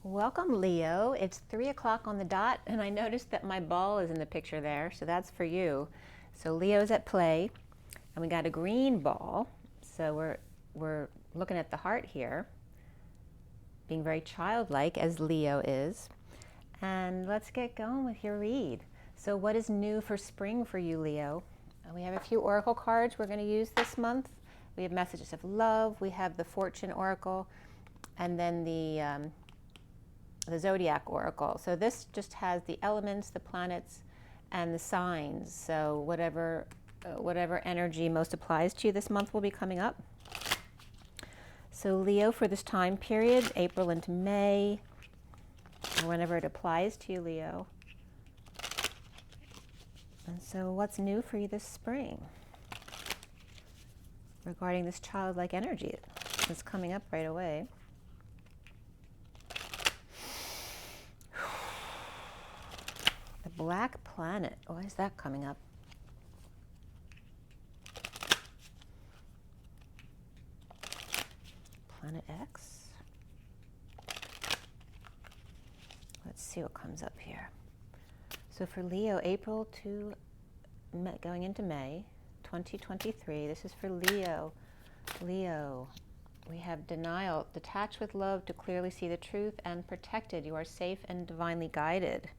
Welcome, Leo. It's 3 o'clock on the dot, and I noticed that my ball is in the picture there, so that's for you. So Leo's at play, and we got a green ball. So we're looking at the heart here, being very childlike as Leo is. And let's get going with your read. So what is new for spring for you, Leo? We have a few oracle cards we're going to use this month. We have messages of love, we have the fortune oracle, and then the zodiac oracle. So this just has the elements, the planets, and the signs. So whatever energy most applies to you this month will be coming up. So Leo, for this time period, April into May, or whenever it applies to you, Leo. And so what's new for you this spring regarding this childlike energy that's coming up right away? The black planet. Why is that coming up? Planet X. Let's see what comes up here. So for Leo, April to going into May 2023, this is for Leo. Leo, we have denial, detached with love to clearly see the truth, and protected. You are safe and divinely guided.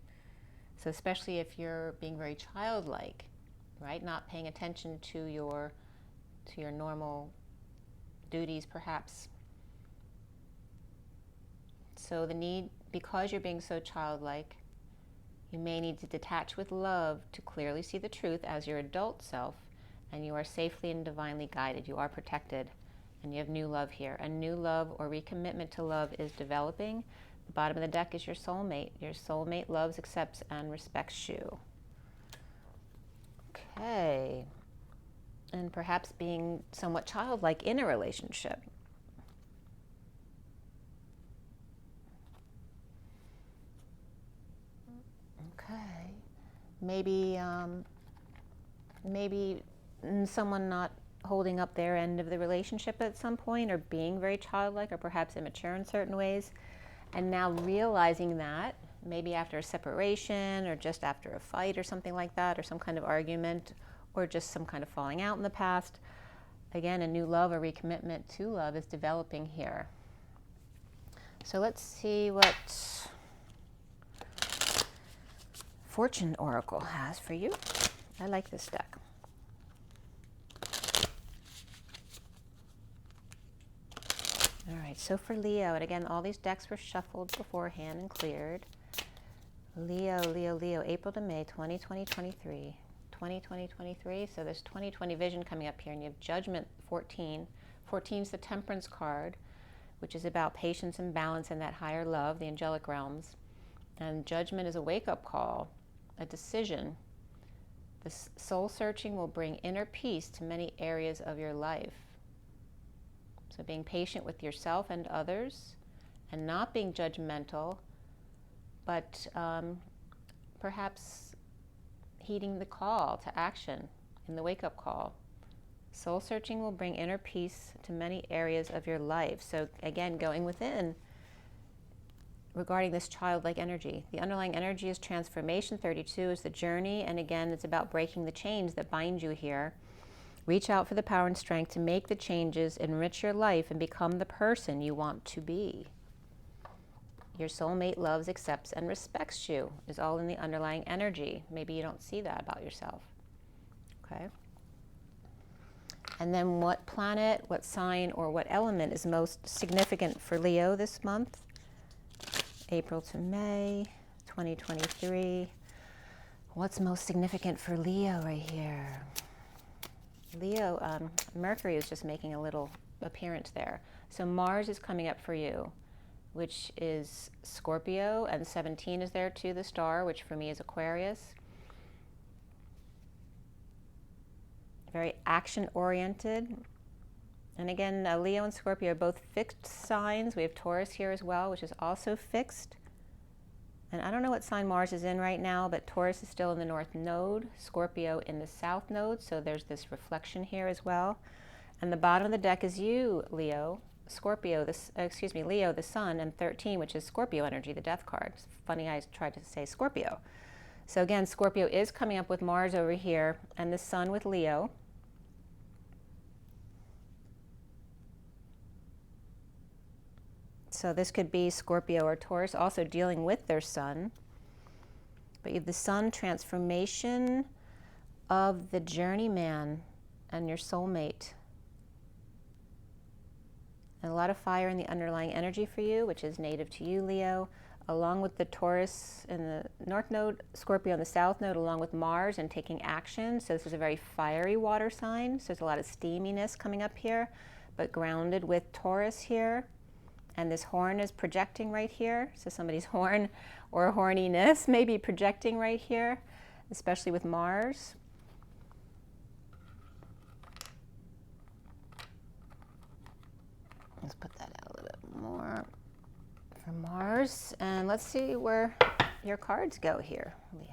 So especially if you're being very childlike, right? Not paying attention to your normal duties, perhaps. So the need, because you're being so childlike, you may need to detach with love to clearly see the truth as your adult self, and you are safely and divinely guided. You are protected, and you have new love here. A new love or recommitment to love is developing. The bottom of the deck is your soulmate. Your soulmate loves, accepts, and respects you. Okay. And perhaps being somewhat childlike in a relationship. Okay. Maybe someone not holding up their end of the relationship at some point, or being very childlike, or perhaps immature in certain ways. And now realizing that, maybe after a separation, or just after a fight or something like that, or some kind of argument, or just some kind of falling out in the past, again, a new love or recommitment to love is developing here. So let's see what Fortune Oracle has for you. I like this deck. All right, so for Leo, and again, all these decks were shuffled beforehand and cleared. Leo, April to May 2023. So there's 2020 vision coming up here, and you have Judgment 14. 14 is the Temperance card, which is about patience and balance in that higher love, the angelic realms. And Judgment is a wake-up call, a decision. The soul searching will bring inner peace to many areas of your life. So being patient with yourself and others, and not being judgmental, but perhaps heeding the call to action in the wake-up call. Soul searching will bring inner peace to many areas of your life. So again, going within regarding this childlike energy. The underlying energy is transformation. 32 is the journey, and again, it's about breaking the chains that bind you here. Reach out for the power and strength to make the changes, enrich your life, and become the person you want to be. Your soulmate loves, accepts, and respects you is all in the underlying energy. Maybe you don't see that about yourself. Okay? And then what planet, what sign, or what element is most significant for Leo this month? April to May 2023. What's most significant for Leo right here? Leo, Mercury is just making a little appearance there. So Mars is coming up for you, which is Scorpio, and 17 is there too, the star, which for me is Aquarius. Very action-oriented. And again, Leo and Scorpio are both fixed signs. We have Taurus here as well, which is also fixed. And I don't know what sign Mars is in right now, but Taurus is still in the north node, Scorpio in the south node, so there's this reflection here as well. And the bottom of the deck is you, Leo. Scorpio, Leo, the sun, and 13, which is Scorpio energy, the death card. It's funny I tried to say Scorpio. So again, Scorpio is coming up with Mars over here and the sun with Leo. So this could be Scorpio or Taurus also dealing with their sun. But you have the sun, transformation of the journeyman and your soulmate. And a lot of fire in the underlying energy for you, which is native to you, Leo, along with the Taurus in the north node, Scorpio in the south node, along with Mars and taking action. So this is a very fiery water sign. So there's a lot of steaminess coming up here, but grounded with Taurus here. And this horn is projecting right here. So somebody's horn or horniness may be projecting right here, especially with Mars. Let's put that out a little bit more for Mars. And let's see where your cards go here, Leo.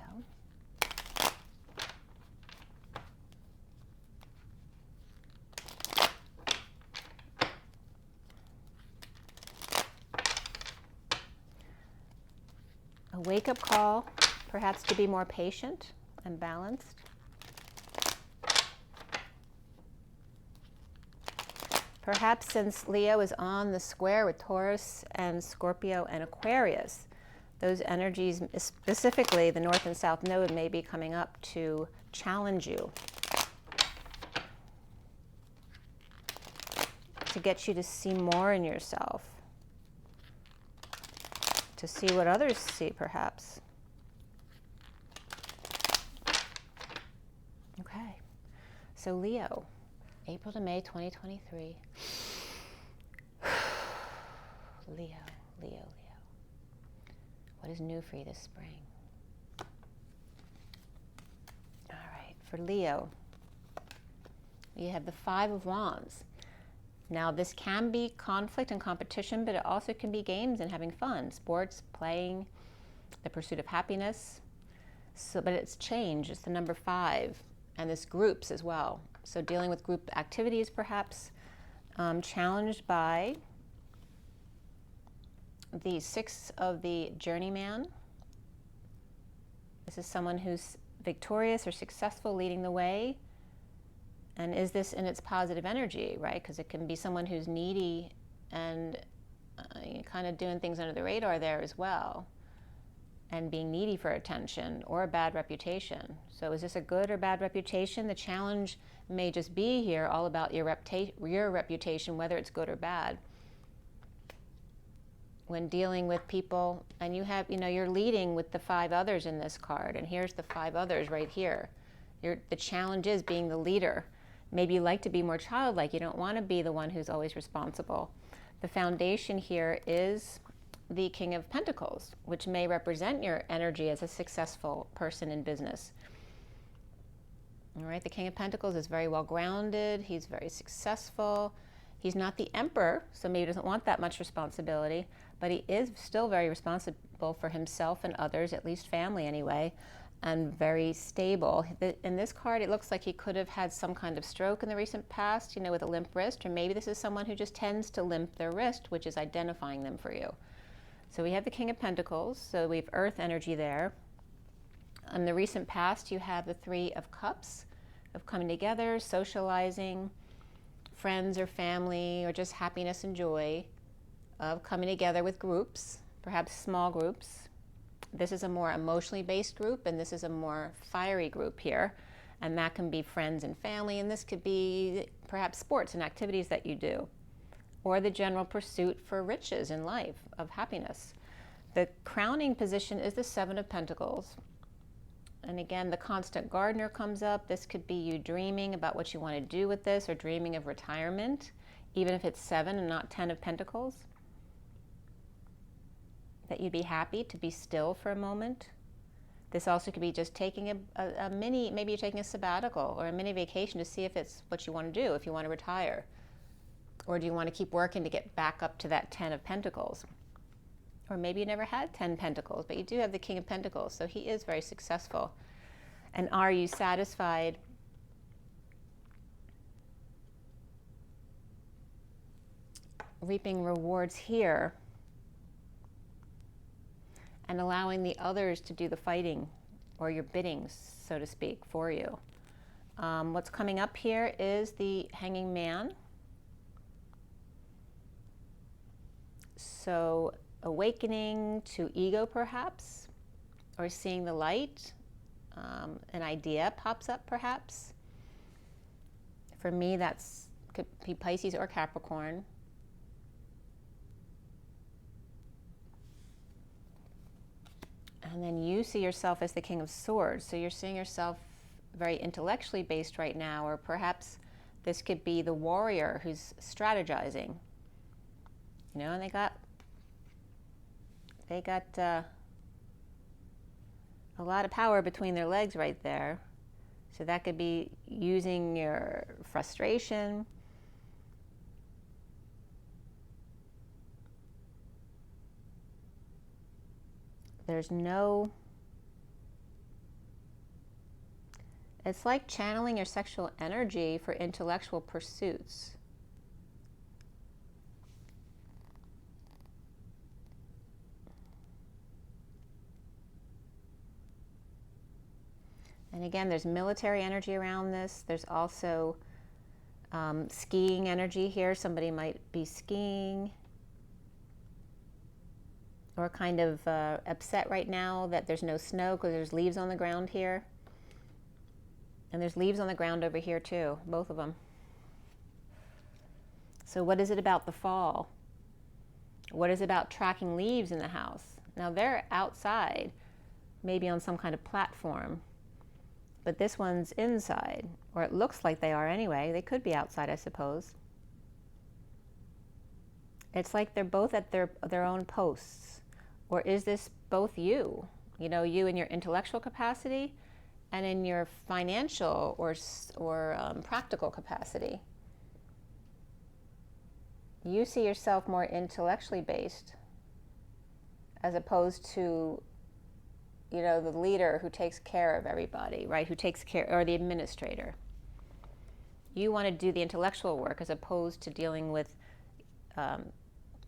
A wake-up call, perhaps to be more patient and balanced. Perhaps since Leo is on the square with Taurus and Scorpio and Aquarius, those energies, specifically the north and south node, may be coming up to challenge you, to get you to see more in yourself, to see what others see, perhaps. Okay, so Leo, April to May 2023. Leo, Leo, Leo. What is new for you this spring? All right, for Leo, you have the Five of Wands. Now, this can be conflict and competition, but it also can be games and having fun, sports, playing, the pursuit of happiness. So, but it's change. It's the number 5, and this groups as well. So dealing with group activities, perhaps, challenged by the 6 of the journeyman. This is someone who's victorious or successful, leading the way. And is this in its positive energy, right? Because it can be someone who's needy and kind of doing things under the radar there as well, and being needy for attention or a bad reputation. So is this a good or bad reputation? The challenge may just be here all about your reputation, whether it's good or bad. When dealing with people, and you have, you're leading with the 5 others in this card, and here's the 5 others right here. The challenge is being the leader. Maybe you like to be more childlike. You don't want to be the one who's always responsible. The foundation here is the King of Pentacles, which may represent your energy as a successful person in business. All right, the King of Pentacles is very well grounded. He's very successful. He's not the Emperor, so maybe he doesn't want that much responsibility, but he is still very responsible for himself and others, at least family anyway, and very stable. In this card, it looks like he could have had some kind of stroke in the recent past, with a limp wrist, or maybe this is someone who just tends to limp their wrist, which is identifying them for you. So we have the King of Pentacles, so we have Earth energy there. In the recent past, you have the 3 of Cups, of coming together, socializing, friends or family, or just happiness and joy, of coming together with groups, perhaps small groups. This is a more emotionally based group, and this is a more fiery group here. And that can be friends and family, and this could be perhaps sports and activities that you do, or the general pursuit for riches in life, of happiness. The crowning position is the 7 of Pentacles. And again, the constant gardener comes up. This could be you dreaming about what you want to do with this, or dreaming of retirement, even if it's 7 and not 10 of Pentacles. That you'd be happy to be still for a moment. This also could be just taking a mini, maybe you're taking a sabbatical or a mini vacation to see if it's what you want to do, if you want to retire. Or do you want to keep working to get back up to that 10 of Pentacles? Or maybe you never had 10 Pentacles, but you do have the King of Pentacles, so he is very successful. And are you satisfied reaping rewards here and allowing the others to do the fighting or your biddings, so to speak, for you. What's coming up here is the Hanging Man. So awakening to ego perhaps, or seeing the light. An idea pops up perhaps. For me, that's could be Pisces or Capricorn. And then you see yourself as the King of Swords. So you're seeing yourself very intellectually based right now, or perhaps this could be the warrior who's strategizing. You know, and they got a lot of power between their legs right there. So that could be using your frustration. There's no, it's like channeling your sexual energy for intellectual pursuits. And again, there's military energy around this. There's also skiing energy here. Somebody might be skiing, or kind of upset right now that there's no snow because there's leaves on the ground here. And there's leaves on the ground over here too, both of them. So what is it about the fall? What is it about tracking leaves in the house? Now they're outside, maybe on some kind of platform, but this one's inside, or it looks like they are anyway. They could be outside, I suppose. It's like they're both at their own posts. Or is this both you? You know, you in your intellectual capacity and in your financial or practical capacity. You see yourself more intellectually based as opposed to, you know, the leader who takes care of everybody, right? Who takes care, or the administrator. You want to do the intellectual work as opposed to dealing with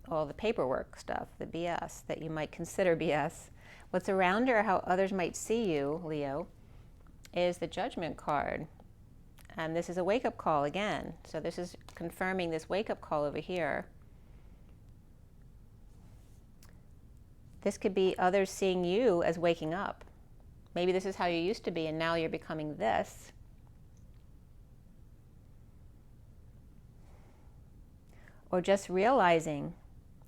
all the paperwork stuff, the BS that you might consider BS. What's around or how others might see you, Leo, is the Judgment card. And this is a wake-up call again. So this is confirming this wake-up call over here. This could be others seeing you as waking up. Maybe this is how you used to be and now you're becoming this. Or just realizing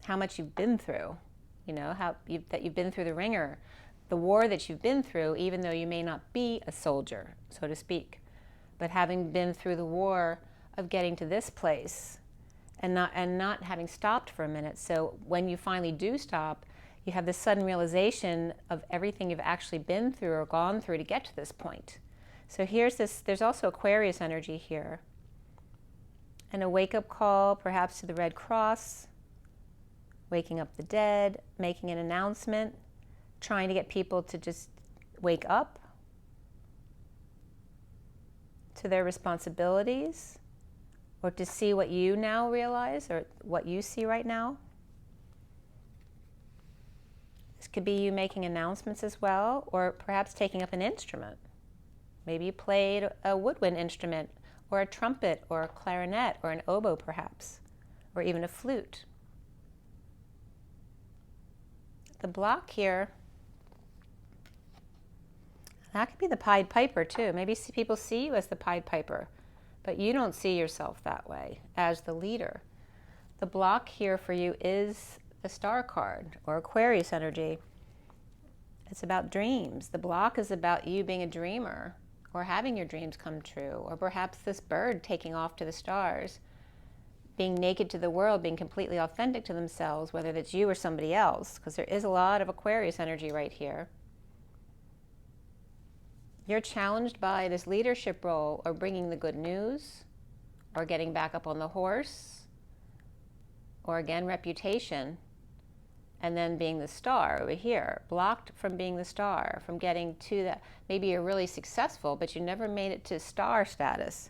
how much you've been through, you know, that you've been through the ringer, the war that you've been through, even though you may not be a soldier, so to speak, but having been through the war of getting to this place and not having stopped for a minute. So when you finally do stop, you have this sudden realization of everything you've actually been through or gone through to get to this point. So here's this, there's also Aquarius energy here. And a wake-up call, perhaps to the Red Cross, waking up the dead, making an announcement, trying to get people to just wake up to their responsibilities, or to see what you now realize, or what you see right now. This could be you making announcements as well, or perhaps taking up an instrument. Maybe you played a woodwind instrument, or a trumpet, or a clarinet, or an oboe perhaps, or even a flute. The block here, that could be the Pied Piper too. Maybe people see you as the Pied Piper, but you don't see yourself that way as the leader. The block here for you is the Star card, or Aquarius energy. It's about dreams. The block is about you being a dreamer, or having your dreams come true, or perhaps this bird taking off to the stars, being naked to the world, being completely authentic to themselves, whether that's you or somebody else, because there is a lot of Aquarius energy right here. You're challenged by this leadership role, or bringing the good news, or getting back up on the horse, or again, reputation, and then being the star over here, blocked from being the star, from getting to that. Maybe you're really successful, but you never made it to star status.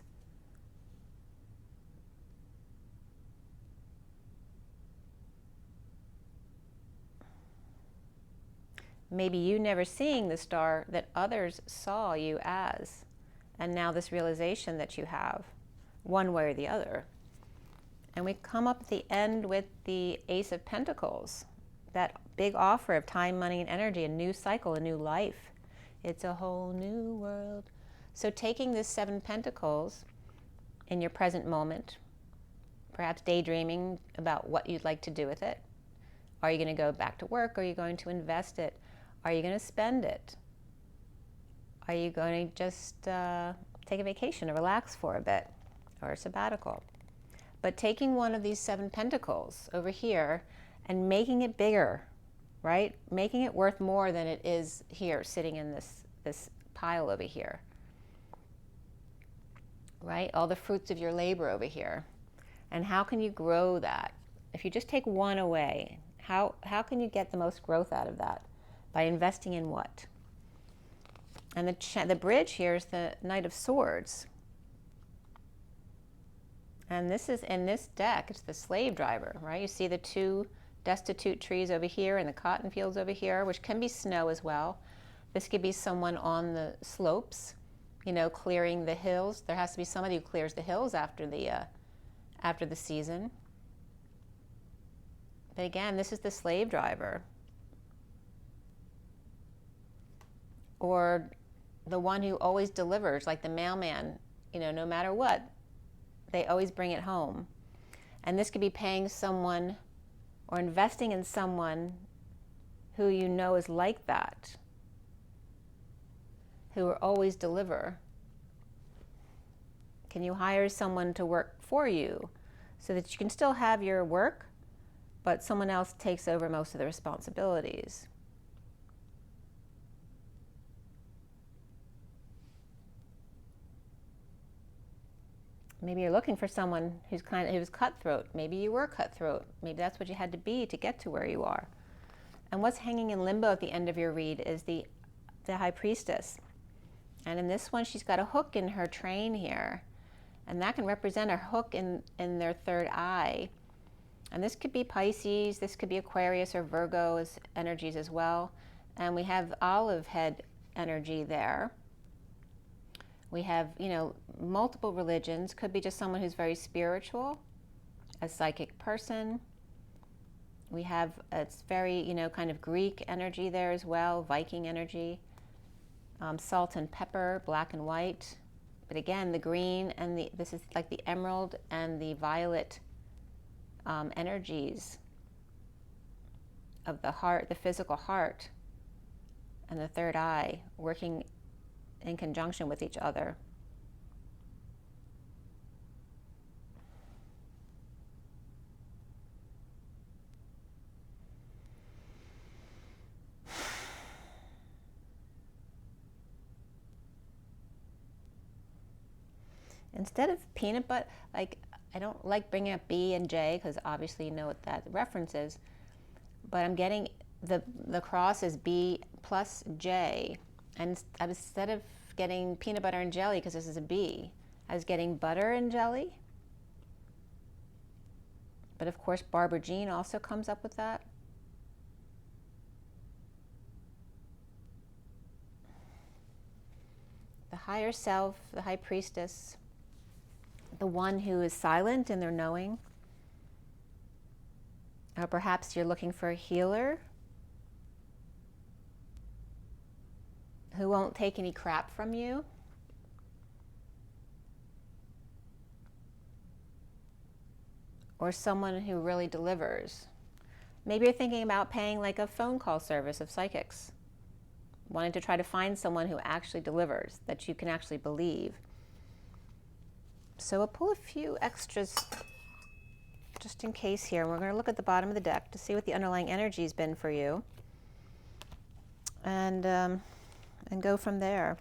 Maybe you never seeing the star that others saw you as. And now this realization that you have, one way or the other. And we come up at the end with the Ace of Pentacles, that big offer of time, money, and energy, a new cycle, a new life. It's a whole new world. So taking this 7 Pentacles in your present moment, perhaps daydreaming about what you'd like to do with it. Are you going to go back to work? Are you going to invest it? Are you going to spend it? Are you going to just take a vacation or relax for a bit, or a sabbatical? But taking one of these 7 Pentacles over here and making it bigger, right? Making it worth more than it is here, sitting in this pile over here, right? All the fruits of your labor over here. And how can you grow that? If you just take one away, how can you get the most growth out of that? By investing in what? And the bridge here is the Knight of Swords. And this is, in this deck, it's the slave driver, right? You see the 2 destitute trees over here and the cotton fields over here, which can be snow as well. This could be someone on the slopes, you know, clearing the hills. There has to be somebody who clears the hills after the season. But again, this is the slave driver. Or the one who always delivers, like the mailman, you know, no matter what, they always bring it home. And this could be paying someone or investing in someone who you know is like that, who will always deliver. Can you hire someone to work for you so that you can still have your work, but someone else takes over most of the responsibilities? Maybe you're looking for someone who's cutthroat. Maybe you were cutthroat. Maybe that's what you had to be to get to where you are. And what's hanging in limbo at the end of your read is the High Priestess. And in this one, she's got a hook in her train here. And that can represent a hook in their third eye. And this could be Pisces, this could be Aquarius or Virgo's energies as well. And we have olive head energy there. We have, you know, multiple religions. Could be just someone who's very spiritual, a psychic person. We have, it's very, you know, kind of Greek energy there as well, Viking energy. Salt and pepper, black and white. But again, the green and this is like the emerald and the violet energies of the heart, the physical heart, and the third eye working in conjunction with each other. Instead of peanut butter, like, I don't like bringing up B and J because obviously you know what that reference is, but I'm getting the cross is B plus J, and instead of getting peanut butter and jelly because this is a B, I was getting butter and jelly. But of course Barbara Jean also comes up with that. The higher self, the high priestess, the one who is silent in their knowing. Or perhaps you're looking for a healer who won't take any crap from you. Or someone who really delivers. Maybe you're thinking about paying like a phone call service of psychics, wanting to try to find someone who actually delivers, that you can actually believe. So we'll pull a few extras just in case here. And we're going to look at the bottom of the deck to see what the underlying energy has been for you. And go from there.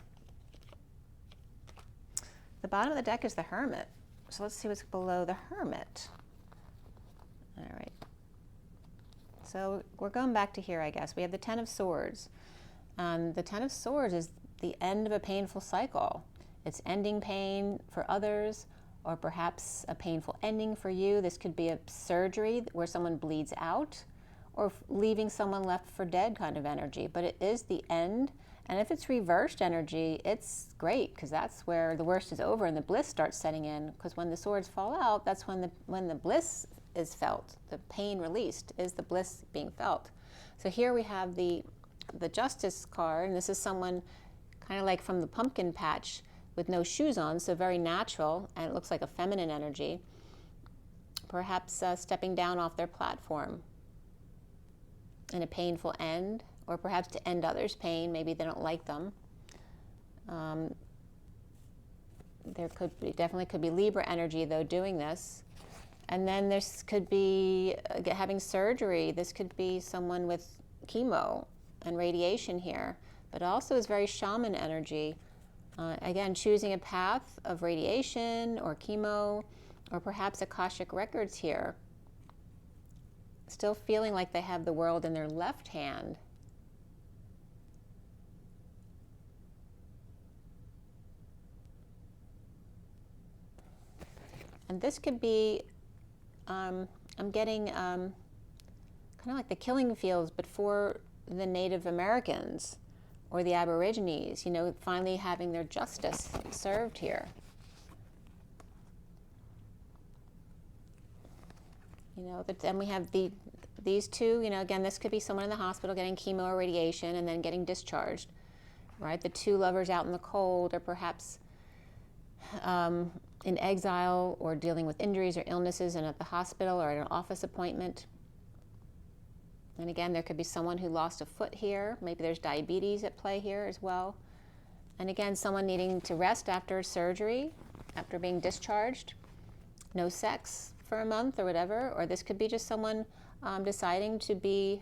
The bottom of the deck is the Hermit. So let's see what's below the Hermit. All right. So we're going back to here, I guess. We have the Ten of Swords. The Ten of Swords is the end of a painful cycle. It's ending pain for others, or perhaps a painful ending for you. This could be a surgery where someone bleeds out, or leaving someone left for dead kind of energy, but it is the end. And if it's reversed energy, it's great, because that's where the worst is over and the bliss starts setting in. Because when the swords fall out, that's when the bliss is felt. The pain released is the bliss being felt. So here we have the Justice card, and this is someone kind of like from the pumpkin patch with no shoes on, so very natural, and it looks like a feminine energy. Perhaps stepping down off their platform in a painful end, or perhaps to end others' pain. Maybe they don't like them. There definitely could be Libra energy, though, doing this. And then this could be having surgery. This could be someone with chemo and radiation here, but also is very shaman energy. Again, choosing a path of radiation or chemo, or perhaps Akashic records here. Still feeling like they have the world in their left hand. And this could be, I'm getting kind of like the killing fields, but for the Native Americans or the Aborigines, you know, finally having their justice served here. You know, but then we have these two, you know, again, this could be someone in the hospital getting chemo or radiation and then getting discharged, right? The two lovers out in the cold, or perhaps in exile, or dealing with injuries or illnesses and at the hospital or at an office appointment. And again, there could be someone who lost a foot here. Maybe there's diabetes at play here as well. And again, someone needing to rest after surgery, after being discharged. No sex for a month or whatever. Or this could be just someone deciding to be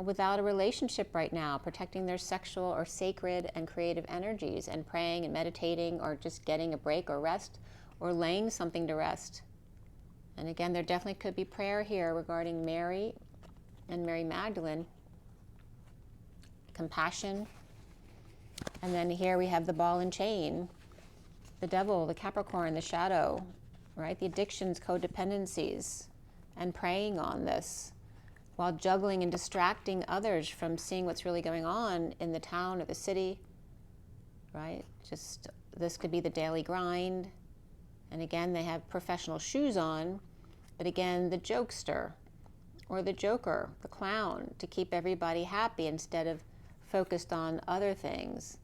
without a relationship right now, protecting their sexual or sacred and creative energies, and praying and meditating, or just getting a break or rest, or laying something to rest. And again, there definitely could be prayer here regarding Mary and Mary Magdalene. Compassion. And then here we have the ball and chain, the devil, the Capricorn, the shadow, right? The addictions, codependencies, and praying on this while juggling and distracting others from seeing what's really going on in the town or the city, right? Just, this could be the daily grind. And again, they have professional shoes on, but again, the jokester or the joker, the clown, to keep everybody happy instead of focused on other things.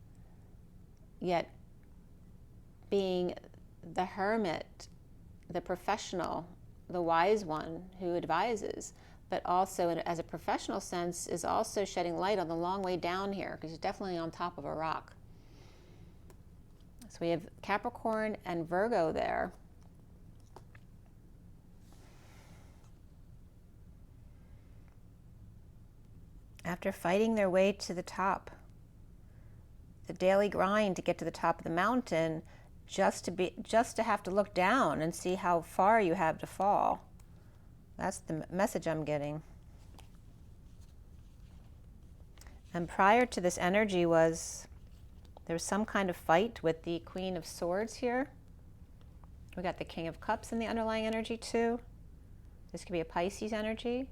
Yet being the hermit, the professional, the wise one who advises, but also as a professional sense is also shedding light on the long way down here, because he's definitely on top of a rock. So we have Capricorn and Virgo there. After fighting their way to the top, the daily grind to get to the top of the mountain, just to have to look down and see how far you have to fall. That's the message I'm getting. And prior to this energy there was some kind of fight with the Queen of Swords here. We got the King of Cups in the underlying energy too. This could be a Pisces energy.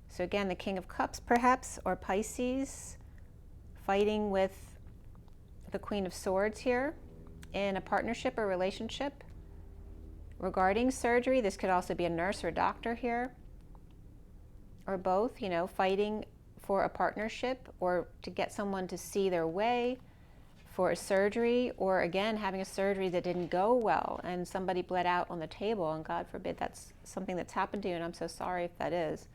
So again, the King of Cups perhaps, or Pisces, fighting with the Queen of Swords here in a partnership or relationship. Regarding surgery, this could also be a nurse or a doctor here, or both, you know, fighting for a partnership or to get someone to see their way for a surgery, or again, having a surgery that didn't go well and somebody bled out on the table, and God forbid that's something that's happened to you, and I'm so sorry if that is.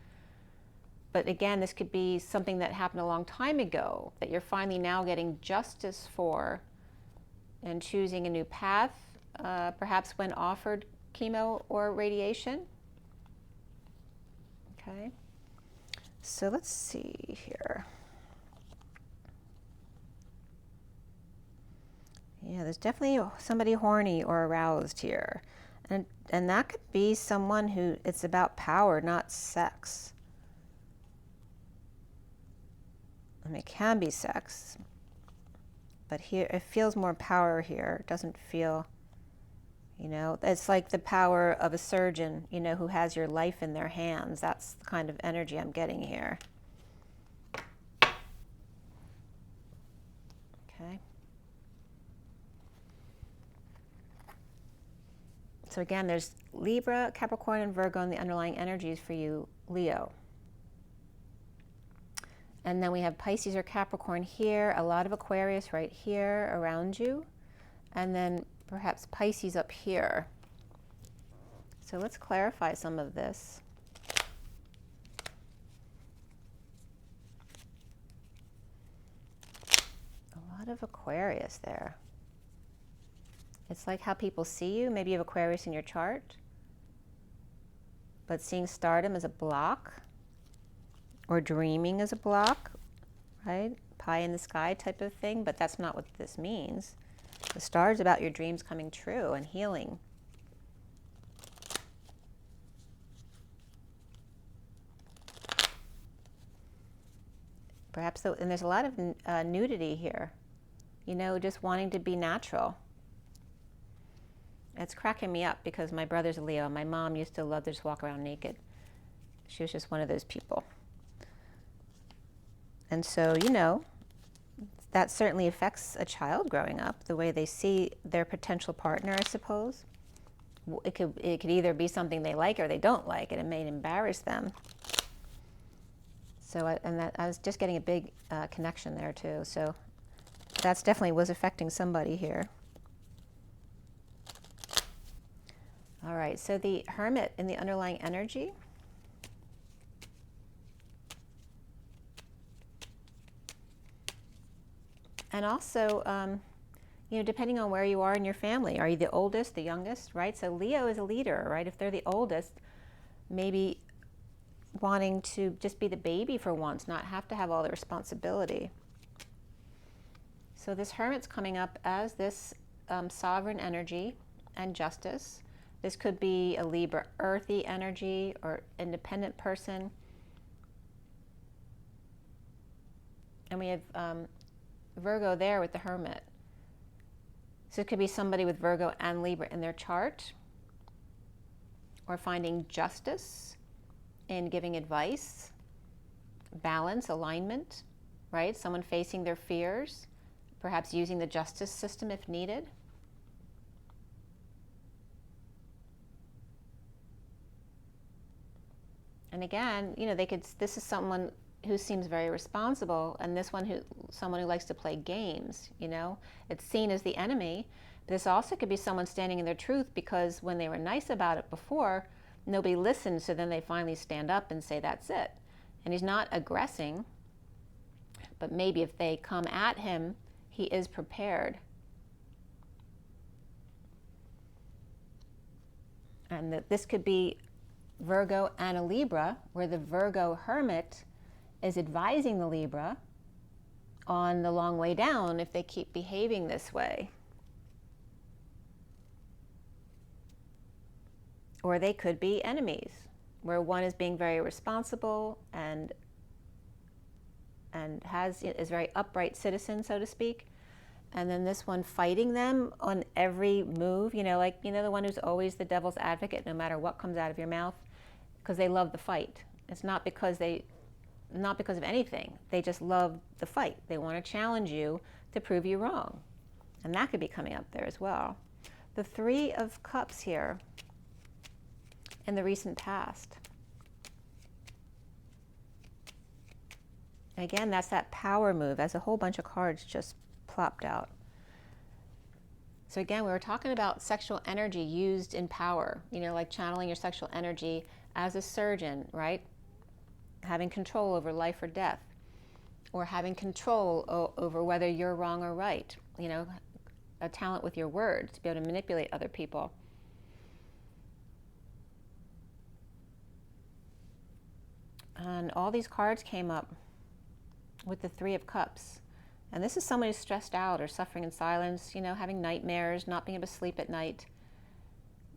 But again, this could be something that happened a long time ago that you're finally now getting justice for and choosing a new path, perhaps when offered chemo or radiation. Okay, so let's see here. Yeah, there's definitely somebody horny or aroused here. And that could be someone who, it's about power, not sex. I mean, it can be sex, but here it feels more power here. It doesn't feel, You know, it's like the power of a surgeon, you know, who has your life in their hands. That's the kind of energy I'm getting here. Okay. So again, there's Libra, Capricorn, and Virgo in the underlying energies for you, Leo. And then we have Pisces or Capricorn here, a lot of Aquarius right here around you, and then perhaps Pisces up here. So let's clarify some of this. A lot of Aquarius there. It's like how people see you. Maybe you have Aquarius in your chart, but seeing stardom as a block, or dreaming as a block, right? Pie in the sky type of thing, but that's not what this means. The star is about your dreams coming true and healing. Perhaps, and there's a lot of nudity here, you know, just wanting to be natural. It's cracking me up because my brother's a Leo. My mom used to love to just walk around naked. She was just one of those people. And so, you know, that certainly affects a child growing up, the way they see their potential partner, I suppose. It could either be something they like or they don't like, and it may embarrass them. So, I was just getting a big connection there too. So that's definitely was affecting somebody here. All right, so the Hermit in the underlying energy. And also, you know, depending on where you are in your family, are you the oldest, the youngest, right? So Leo is a leader, right? If they're the oldest, maybe wanting to just be the baby for once, not have to have all the responsibility. So this Hermit's coming up as this sovereign energy and justice. This could be a Libra earthy energy or independent person. And we have Virgo there with the Hermit. So it could be somebody with Virgo and Libra in their chart, or finding justice in giving advice, balance, alignment, right? Someone facing their fears, perhaps using the justice system if needed. And again, you know, this is someone who seems very responsible, and this one someone who likes to play games, you know. It's seen as the enemy. But this also could be someone standing in their truth, because when they were nice about it before, nobody listened, so then they finally stand up and say that's it. And he's not aggressing, but maybe if they come at him, he is prepared. And that this could be Virgo and a Libra, where the Virgo Hermit is advising the Libra on the long way down if they keep behaving this way. Or they could be enemies, where one is being very responsible and is very upright citizen, so to speak, and then this one fighting them on every move, you know, like, you know, the one who's always the devil's advocate no matter what comes out of your mouth, because they love the fight. It's not because of anything. They just love the fight. They want to challenge you to prove you wrong. And that could be coming up there as well. The Three of Cups here in the recent past. Again, that's that power move, as a whole bunch of cards just plopped out. So again, we were talking about sexual energy used in power, you know, like channeling your sexual energy as a surgeon, right? Having control over life or death, or having control over whether you're wrong or right, you know, a talent with your words to be able to manipulate other people. And all these cards came up with the Three of Cups. And this is someone who's stressed out or suffering in silence, you know, having nightmares, not being able to sleep at night,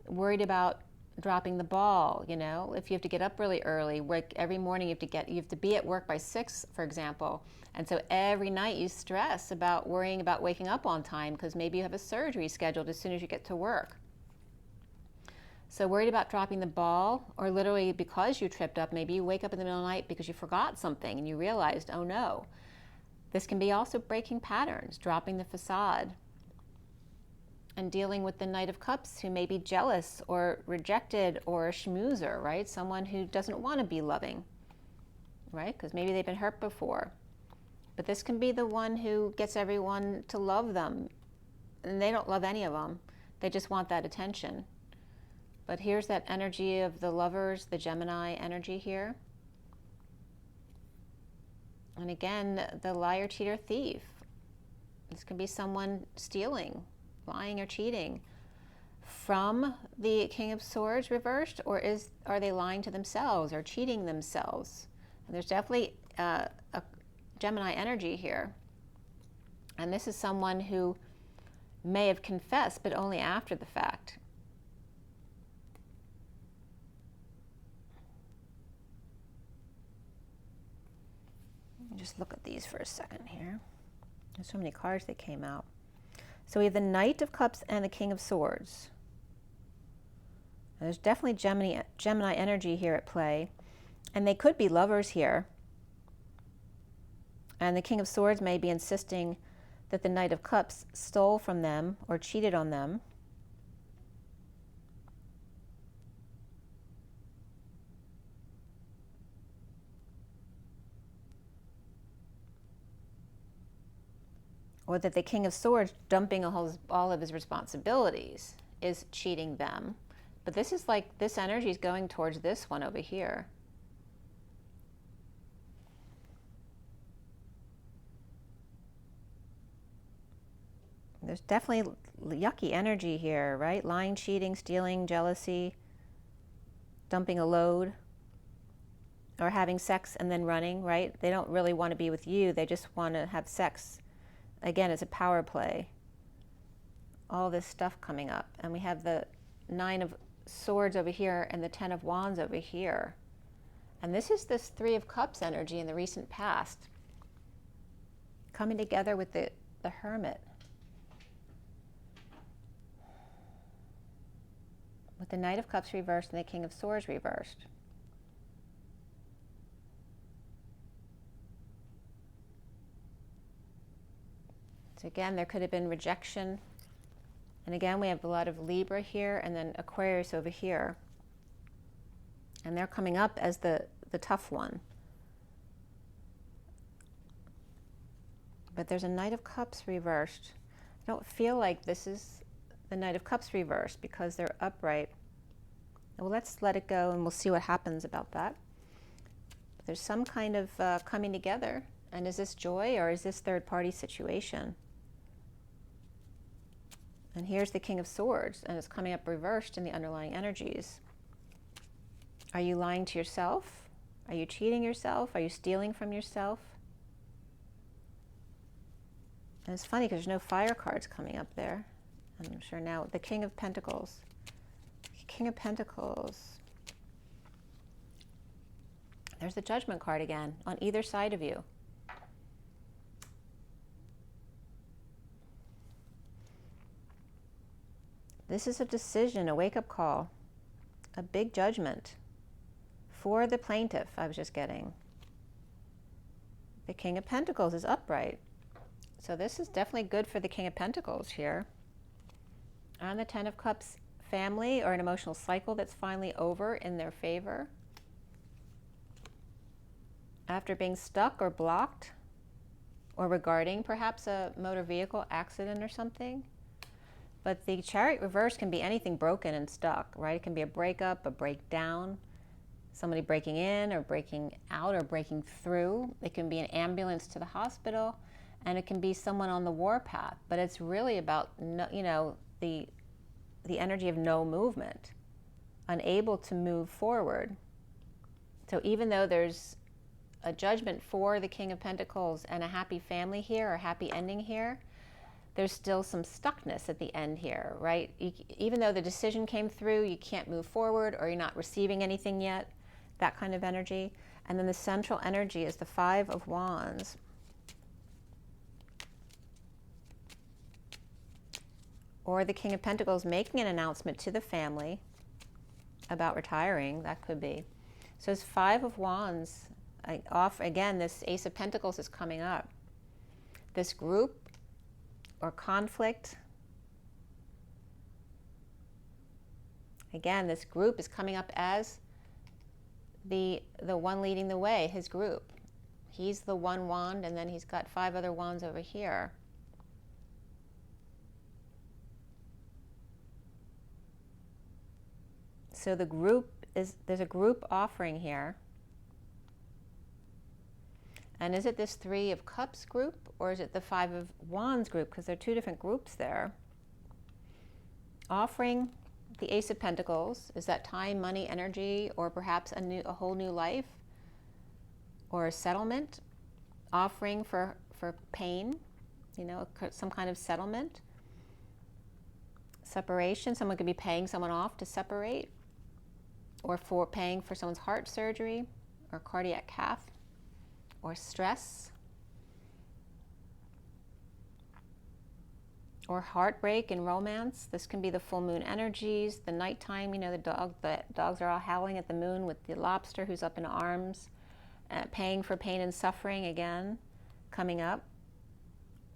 worried about dropping the ball, you know. If you have to get up really early, work every morning, you have to be at work by 6, for example. And so every night you stress about worrying about waking up on time because maybe you have a surgery scheduled as soon as you get to work. So worried about dropping the ball, or literally because you tripped up, maybe you wake up in the middle of the night because you forgot something and you realized, oh no. This can be also breaking patterns, dropping the facade, and dealing with the Knight of Cups who may be jealous or rejected or a schmoozer, right? Someone who doesn't want to be loving, right? Because maybe they've been hurt before. But this can be the one who gets everyone to love them, and they don't love any of them. They just want that attention. But here's that energy of the Lovers, the Gemini energy here. And again, the liar, cheater, thief. This can be someone stealing, lying or cheating from the King of Swords reversed, or are they lying to themselves or cheating themselves? And there's definitely a Gemini energy here. And this is someone who may have confessed, but only after the fact. Just look at these for a second here. There's so many cards that came out. So we have the Knight of Cups and the King of Swords. And there's definitely Gemini energy here at play. And they could be lovers here. And the King of Swords may be insisting that the Knight of Cups stole from them or cheated on them. Or that the King of Swords, dumping all of his responsibilities, is cheating them. But this is like, this energy is going towards this one over here. There's definitely yucky energy here, right? Lying, cheating, stealing, jealousy, dumping a load, or having sex and then running, right? They don't really want to be with you. They just want to have sex. Again, it's a power play. All this stuff coming up. And we have the Nine of Swords over here and the Ten of Wands over here. And this is this Three of Cups energy in the recent past, coming together with the Hermit. With the Knight of Cups reversed and the King of Swords reversed. So again, there could have been rejection. And again, we have a lot of Libra here and then Aquarius over here. And they're coming up as the tough one. But there's a Knight of Cups reversed. I don't feel like this is the Knight of Cups reversed because they're upright. Well, let's let it go and we'll see what happens about that. But there's some kind of coming together. And is this joy or is this third-party situation? And here's the King of Swords, and it's coming up reversed in the underlying energies. Are you lying to yourself? Are you cheating yourself? Are you stealing from yourself? And it's funny because there's no fire cards coming up there. I'm sure now. The King of Pentacles. King of Pentacles. There's the Judgment card again on either side of you. This is a decision, a wake-up call, a big judgment for the plaintiff. I was just getting. The King of Pentacles is upright. So this is definitely good for the King of Pentacles here. And the Ten of Cups, family or an emotional cycle that's finally over in their favor. After being stuck or blocked, or regarding perhaps a motor vehicle accident or something. But the Chariot reverse can be anything broken and stuck, right? It can be a breakup, a breakdown, somebody breaking in or breaking out or breaking through. It can be an ambulance to the hospital, and it can be someone on the warpath. But it's really about, you know, the energy of no movement, unable to move forward. So even though there's a judgment for the King of Pentacles and a happy family here or happy ending here, there's still some stuckness at the end here, right? Even though the decision came through, you can't move forward or you're not receiving anything yet, that kind of energy. And then the central energy is the Five of Wands. Or the King of Pentacles making an announcement to the family about retiring. That could be. So it's 5 of Wands. Again, this Ace of Pentacles is coming up. This group or conflict. Again, this group is coming up as the one leading the way, his group. He's the one wand, and then he's got 5 other wands over here. So the group is, there's a group offering here. And is it this 3 of Cups group, or is it the 5 of Wands group? Because there are 2 different groups there. Offering the Ace of Pentacles. Is that time, money, energy, or perhaps a whole new life? Or a settlement? Offering for pain, you know, some kind of settlement. Separation. Someone could be paying someone off to separate. Or for paying for someone's heart surgery or cardiac cath. Or stress, or heartbreak and romance. This can be the full moon energies, the nighttime, you know, the dogs are all howling at the moon with the lobster who's up in arms, paying for pain and suffering again, coming up.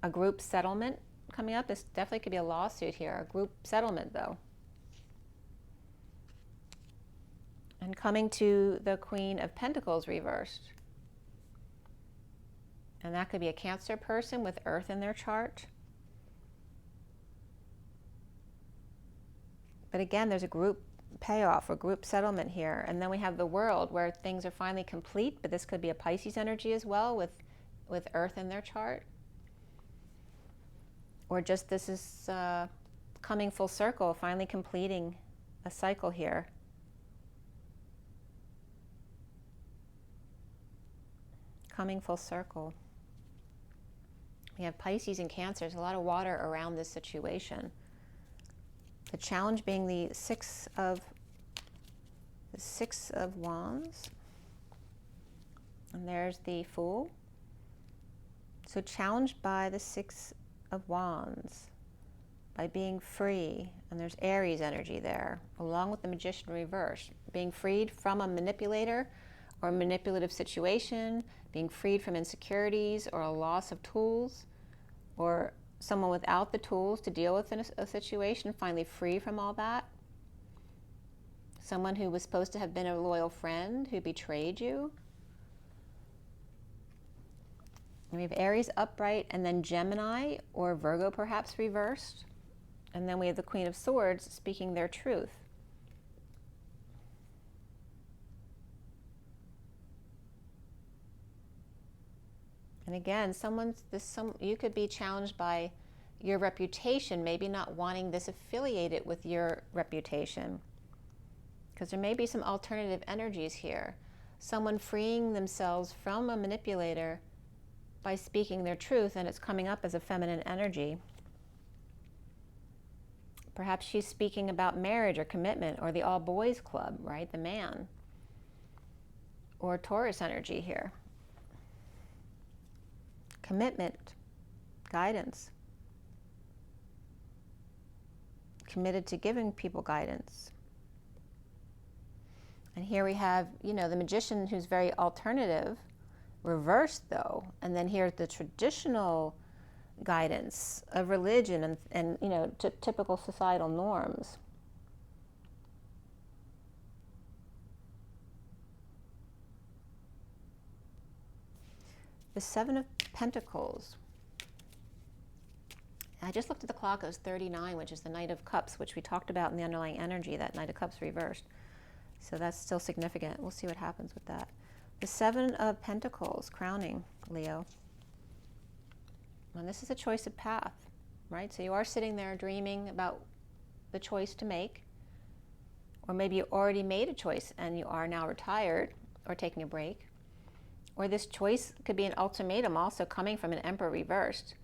A group settlement coming up. This definitely could be a lawsuit here, a group settlement though. And coming to the Queen of Pentacles reversed. And that could be a Cancer person with Earth in their chart. But again, there's a group payoff or group settlement here. And then we have the World where things are finally complete, but this could be a Pisces energy as well with Earth in their chart. Or just this is coming full circle, finally completing a cycle here. Coming full circle. We have Pisces and Cancer. There's a lot of water around this situation. The challenge being the six of Wands. And there's the Fool. So challenged by the 6 of Wands, by being free. And there's Aries energy there, along with the Magician reverse. Being freed from a manipulator or a manipulative situation, being freed from insecurities or a loss of tools, or someone without the tools to deal with a situation, finally free from all that. Someone who was supposed to have been a loyal friend who betrayed you. And we have Aries upright, and then Gemini or Virgo perhaps reversed. And then we have the Queen of Swords speaking their truth. And again, you could be challenged by your reputation, maybe not wanting this affiliated with your reputation. Because there may be some alternative energies here. Someone freeing themselves from a manipulator by speaking their truth, and it's coming up as a feminine energy. Perhaps she's speaking about marriage or commitment or the all boys club, right? The man. Or Taurus energy here. Commitment, guidance, committed to giving people guidance. And here we have, you know, the Magician who's very alternative, reversed though, and then here's the traditional guidance of religion and you know, typical societal norms. The 7 of Pentacles. I just looked at the clock, it was 39, which is the Knight of Cups, which we talked about in the underlying energy, that Knight of Cups reversed. So that's still significant. We'll see what happens with that. The 7 of Pentacles, crowning Leo. And this is a choice of path, right? So you are sitting there dreaming about the choice to make. Or maybe you already made a choice and you are now retired or taking a break. Or this choice could be an ultimatum also coming from an Emperor reversed.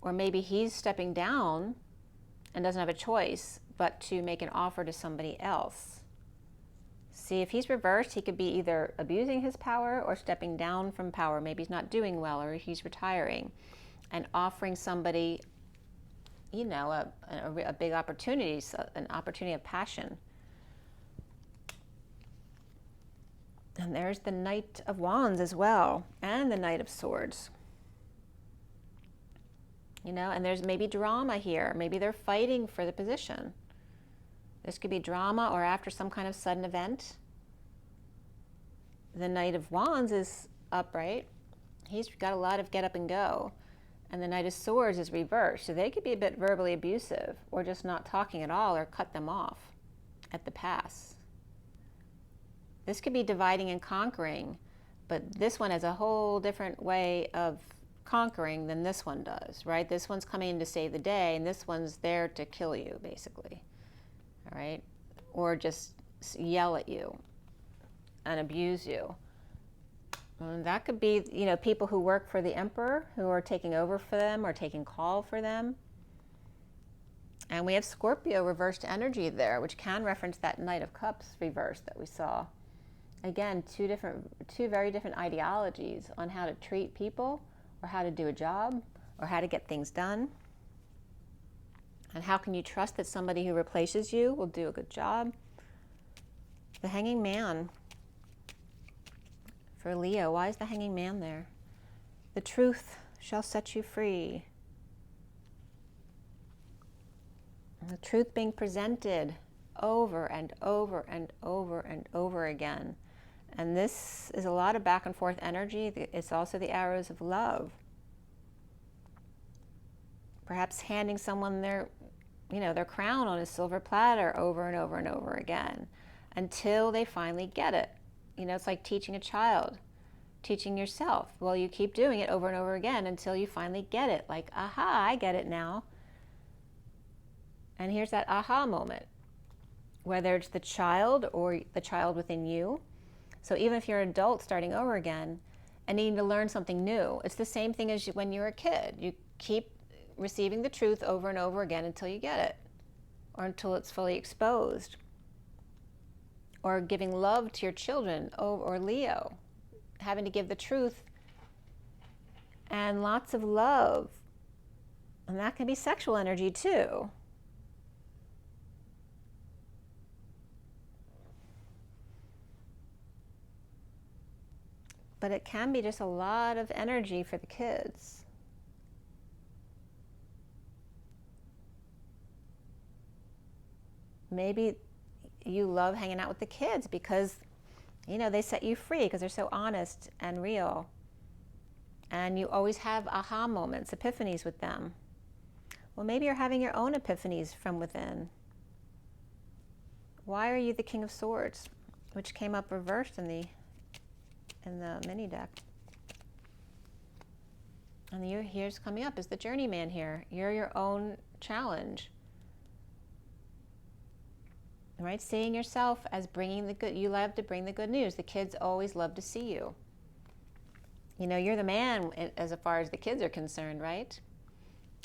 Or maybe he's stepping down and doesn't have a choice but to make an offer to somebody else. See, if he's reversed, he could be either abusing his power or stepping down from power. Maybe he's not doing well or he's retiring and offering somebody, you know, a big opportunity, an opportunity of passion. And there's the Knight of Wands as well, and the Knight of Swords. You know, and there's maybe drama here. Maybe they're fighting for the position. This could be drama or after some kind of sudden event. The Knight of Wands is upright. He's got a lot of get up and go. And the Knight of Swords is reversed. So they could be a bit verbally abusive or just not talking at all or cut them off at the pass. This could be dividing and conquering, but this one has a whole different way of conquering than this one does, right? This one's coming in to save the day, and this one's there to kill you, basically, all right? Or just yell at you and abuse you. And that could be, you know, people who work for the Emperor, who are taking over for them or taking call for them. And we have Scorpio reversed energy there, which can reference that Knight of Cups reversed that we saw. Again, two very different ideologies on how to treat people, or how to do a job, or how to get things done. And how can you trust that somebody who replaces you will do a good job? The Hanging Man. For Leo, why is the Hanging Man there? The truth shall set you free. The truth being presented over and over and over and over again. And this is a lot of back and forth energy. It's also the arrows of love. Perhaps handing someone their, you know, their crown on a silver platter over and over and over again until they finally get it. You know, it's like teaching a child, teaching yourself. Well, you keep doing it over and over again until you finally get it. Like, aha, I get it now. And here's that aha moment, whether it's the child or the child within you. So even if you're an adult starting over again and needing to learn something new, it's the same thing as when you were a kid. You keep receiving the truth over and over again until you get it, or until it's fully exposed. Or giving love to your children, or Leo, having to give the truth and lots of love. And that can be sexual energy too. But it can be just a lot of energy for the kids. Maybe you love hanging out with the kids because, you know, they set you free because they're so honest and real. And you always have aha moments, epiphanies with them. Well, maybe you're having your own epiphanies from within. Why are you the King of Swords, which came up reversed in the mini deck? And here's coming up is the Journeyman here. You're your own challenge. Right? Seeing yourself as bringing the good. You love to bring the good news. The kids always love to see you. You know, you're the man as far as the kids are concerned, right?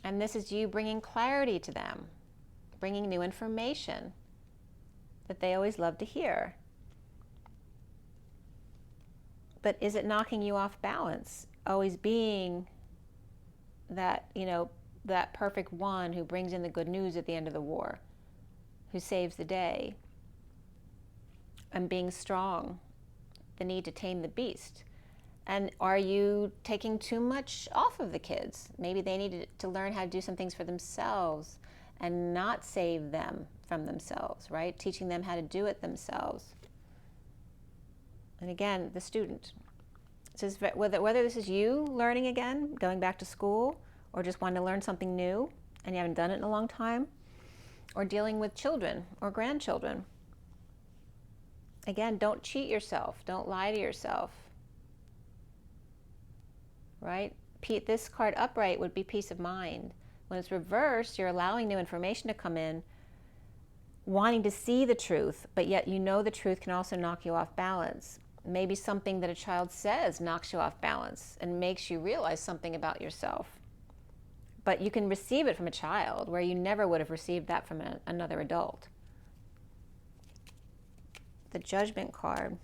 And this is you bringing clarity to them, bringing new information that they always love to hear. But is it knocking you off balance? Always being that, you know, that perfect one who brings in the good news at the end of the war, who saves the day, and being strong, the need to tame the beast. And are you taking too much off of the kids? Maybe they need to learn how to do some things for themselves and not save them from themselves, right? Teaching them how to do it themselves. And again, the student. It says whether this is you learning again, going back to school, or just wanting to learn something new and you haven't done it in a long time, or dealing with children or grandchildren. Again, don't cheat yourself. Don't lie to yourself. Right? This card upright would be peace of mind. When it's reversed, you're allowing new information to come in, wanting to see the truth, but yet you know the truth can also knock you off balance. Maybe something that a child says knocks you off balance and makes you realize something about yourself. But you can receive it from a child where you never would have received that from another adult. The Judgment card.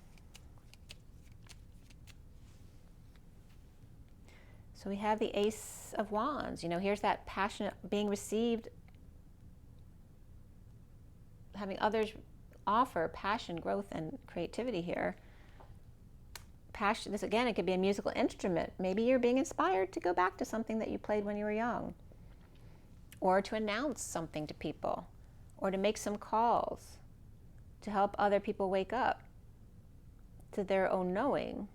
So we have the Ace of Wands. You know, here's that passionate being received, having others offer passion, growth, and creativity here. passion. This again, it could be a musical instrument. Maybe you're being inspired to go back to something that you played when you were young, or to announce something to people, or to make some calls to help other people wake up to their own knowing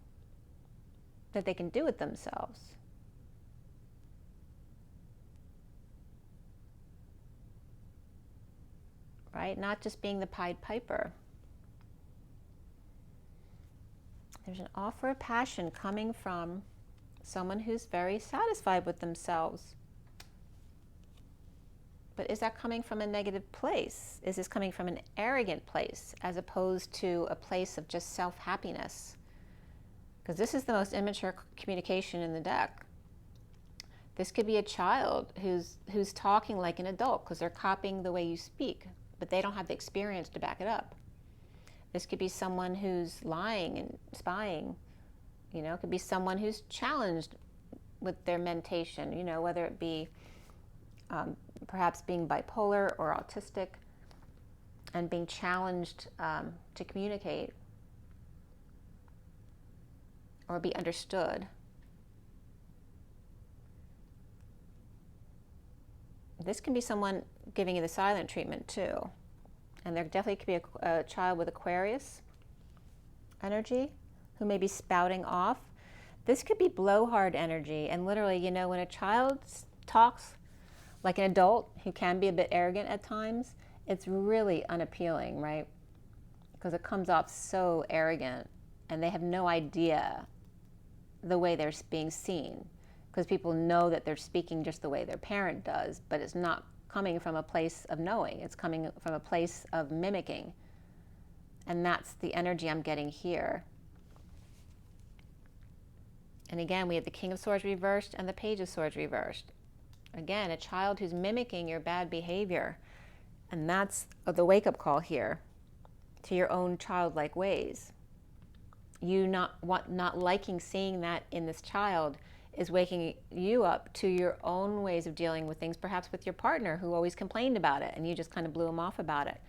that they can do it themselves. Right? Not just being the Pied Piper. There's an offer of passion coming from someone who's very satisfied with themselves. But is that coming from a negative place? Is this coming from an arrogant place as opposed to a place of just self-happiness? Because this is the most immature communication in the deck. This could be a child who's talking like an adult because they're copying the way you speak, but they don't have the experience to back it up. This could be someone who's lying and spying. You know, it could be someone who's challenged with their mentation, you know, whether it be perhaps being bipolar or autistic and being challenged to communicate or be understood. This can be someone giving you the silent treatment too. And there definitely could be a child with Aquarius energy who may be spouting off. This could be blowhard energy. And literally, you know, when a child talks like an adult who can be a bit arrogant at times, it's really unappealing, right? Because it comes off so arrogant and they have no idea the way they're being seen. Because people know that they're speaking just the way their parent does, but it's not coming from a place of knowing. It's coming from a place of mimicking. And that's the energy I'm getting here. And again, we have the King of Swords reversed and the Page of Swords reversed. Again, a child who's mimicking your bad behavior. And that's the wake-up call here to your own childlike ways. You not liking seeing that in this child is waking you up to your own ways of dealing with things, perhaps with your partner who always complained about it and you just kind of blew him off about it.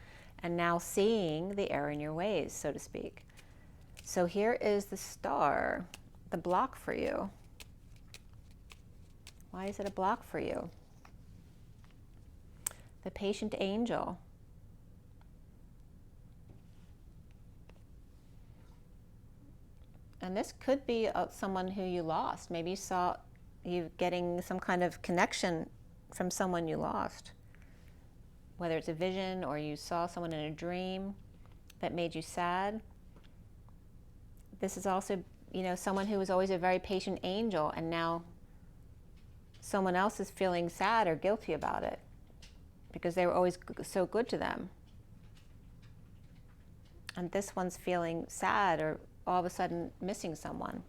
And now seeing the error in your ways, so to speak. So here is the Star, the block for you. Why is it a block for you? The Patient Angel. And this could be someone who you lost. Maybe you saw you getting some kind of connection from someone you lost. Whether it's a vision or you saw someone in a dream that made you sad. This is also, you know, someone who was always a very patient angel and now someone else is feeling sad or guilty about it because they were always so good to them. And this one's feeling sad or all of a sudden missing someone.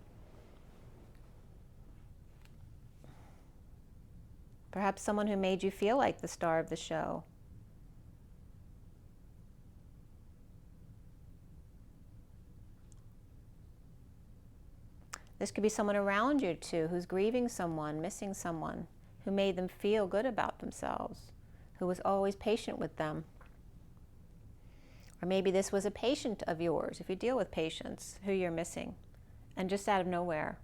Perhaps someone who made you feel like the star of the show. This could be someone around you too who's grieving someone, missing someone, who made them feel good about themselves, who was always patient with them. Or maybe this was a patient of yours, if you deal with patients, who you're missing, and just out of nowhere.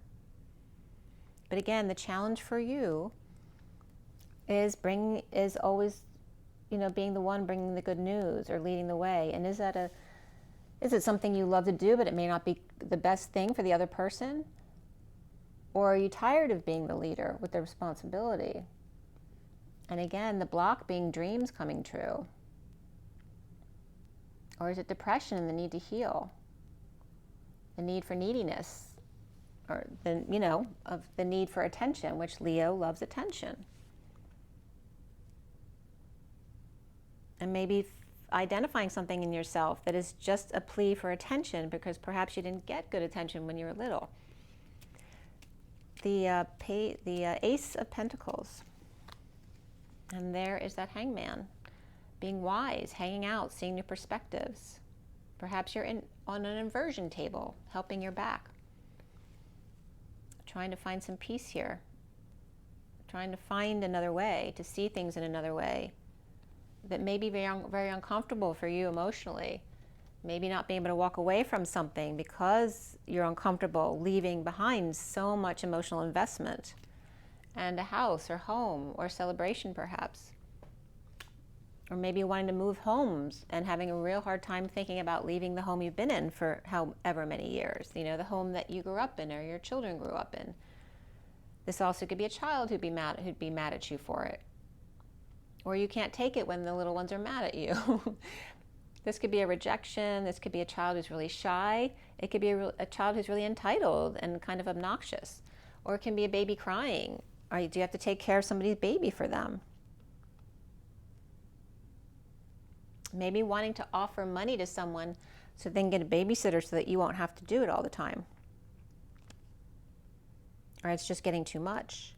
But again, the challenge for you is always, you know, being the one bringing the good news or leading the way. And is it something you love to do, but it may not be the best thing for the other person? Or are you tired of being the leader with the responsibility? And again, the block being dreams coming true. Or is it depression and the need to heal? The need for neediness, or the, you know, of the need for attention, which Leo loves attention. And maybe identifying something in yourself that is just a plea for attention because perhaps you didn't get good attention when you were little. The Ace of Pentacles. And there is that Hangman. Being wise, hanging out, seeing new perspectives. Perhaps you're on an inversion table, helping your back. Trying to find some peace here. Trying to find another way, to see things in another way that may be very, very uncomfortable for you emotionally. Maybe not being able to walk away from something because you're uncomfortable leaving behind so much emotional investment, and a house or home or celebration perhaps. Or maybe wanting to move homes and having a real hard time thinking about leaving the home you've been in for however many years. You know, the home that you grew up in or your children grew up in. This also could be a child who'd be mad at you for it. Or you can't take it when the little ones are mad at you. This could be a rejection. This could be a child who's really shy. It could be a child who's really entitled and kind of obnoxious. Or it can be a baby crying. Or do you have to take care of somebody's baby for them? Maybe wanting to offer money to someone so they can get a babysitter so that you won't have to do it all the time. Or it's just getting too much.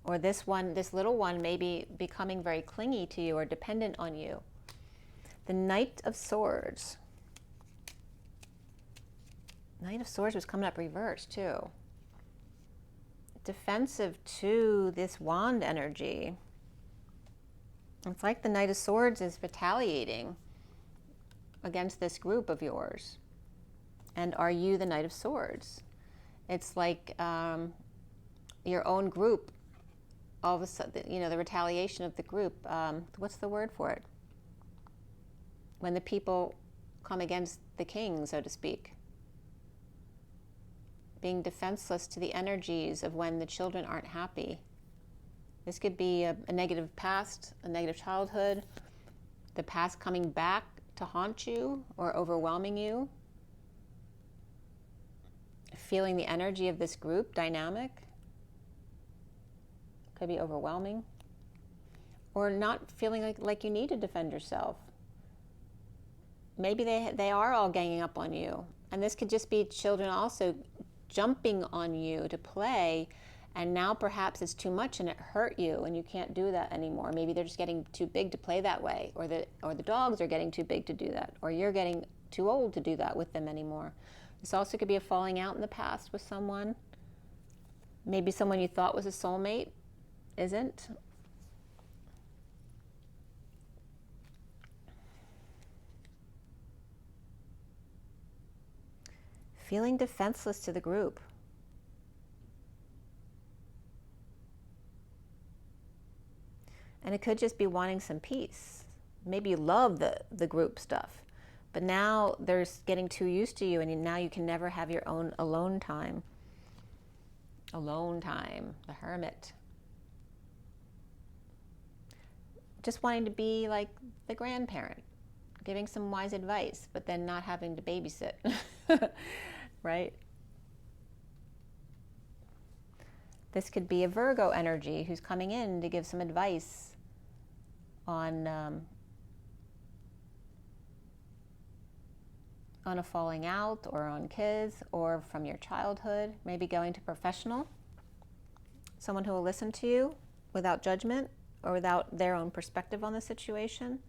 Or this little one may be becoming very clingy to you or dependent on you. The Knight of Swords. Knight of Swords was coming up reversed too. Defensive to this wand energy. It's like the Knight of Swords is retaliating against this group of yours. And are you the Knight of Swords? It's like your own group, all of a sudden, you know, the retaliation of the group. What's the word for it? When the people come against the king, so to speak. Being defenseless to the energies of when the children aren't happy. This could be a negative past, a negative childhood, the past coming back to haunt you or overwhelming you. Feeling the energy of this group dynamic could be overwhelming. Or not feeling like you need to defend yourself. Maybe they are all ganging up on you. And this could just be children also jumping on you to play, and now perhaps it's too much and it hurt you and you can't do that anymore. Maybe they're just getting too big to play that way, or the dogs are getting too big to do that, or you're getting too old to do that with them anymore. This also could be a falling out in the past with someone. Maybe someone you thought was a soulmate isn't. Feeling defenseless to the group. And it could just be wanting some peace. Maybe you love the group stuff, but now they're getting too used to you, and now you can never have your own alone time. Alone time, the hermit. Just wanting to be like the grandparent, giving some wise advice, but then not having to babysit, right? This could be a Virgo energy who's coming in to give some advice on a falling out, or on kids, or from your childhood. Maybe going to professional, someone who will listen to you without judgment or without their own perspective on the situation.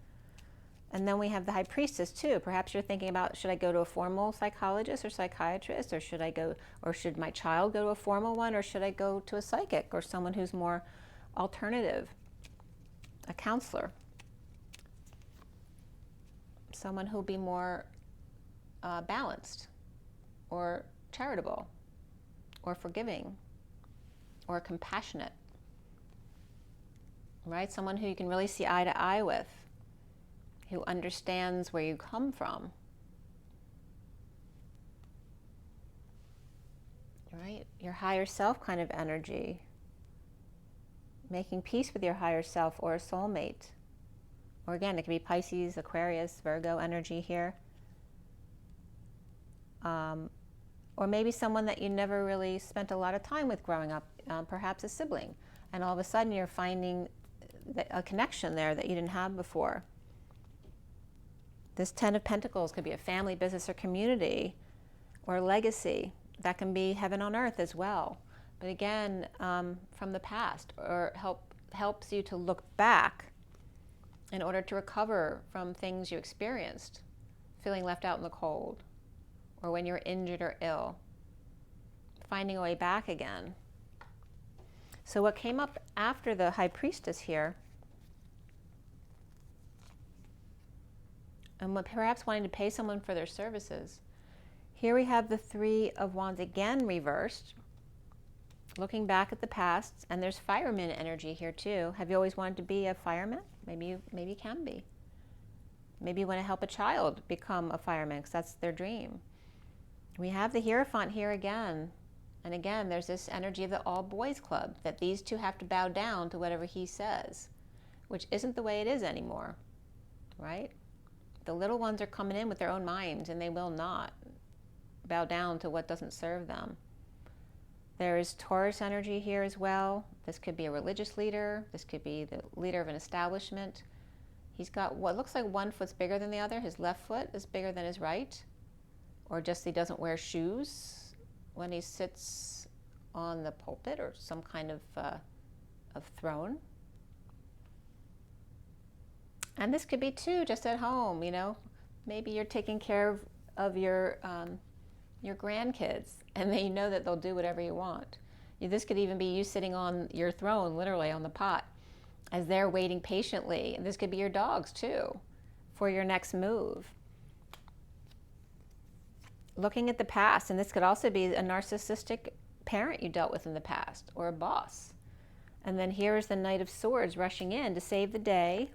And then we have the High Priestess too. Perhaps you're thinking about, should I go to a formal psychologist or psychiatrist, or should my child go to a formal one, or should I go to a psychic or someone who's more alternative, a counselor, someone who'll be more balanced, or charitable, or forgiving, or compassionate, right? Someone who you can really see eye to eye with, who understands where you come from, right? Your higher self kind of energy, making peace with your higher self, or a soulmate. Or again, it could be Pisces, Aquarius, Virgo energy here. Or maybe someone that you never really spent a lot of time with growing up, perhaps a sibling, and all of a sudden you're finding a connection there that you didn't have before. This Ten of Pentacles could be a family, business, or community, or legacy. That can be heaven on earth as well. But again, from the past, or helps you to look back in order to recover from things you experienced, feeling left out in the cold, or when you're injured or ill, finding a way back again. So what came up after the High Priestess here, and perhaps wanting to pay someone for their services. Here we have the Three of Wands again reversed, looking back at the past, and there's fireman energy here too. Have you always wanted to be a fireman? Maybe you can be. Maybe you want to help a child become a fireman because that's their dream. We have the Hierophant here again. And again, there's this energy of the all boys club, that these two have to bow down to whatever he says, which isn't the way it is anymore, right? The little ones are coming in with their own minds, and they will not bow down to what doesn't serve them. There is Taurus energy here as well. This could be a religious leader. This could be the leader of an establishment. He's got what looks like one foot's bigger than the other. His left foot is bigger than his right. Or just he doesn't wear shoes when he sits on the pulpit or some kind of throne. And this could be too, just at home, you know. Maybe you're taking care of your grandkids, and then you know that they'll do whatever you want. This could even be you sitting on your throne, literally on the pot, as they're waiting patiently. And this could be your dogs too, for your next move. Looking at the past, and this could also be a narcissistic parent you dealt with in the past, or a boss. And then here is the Knight of Swords rushing in to save the day.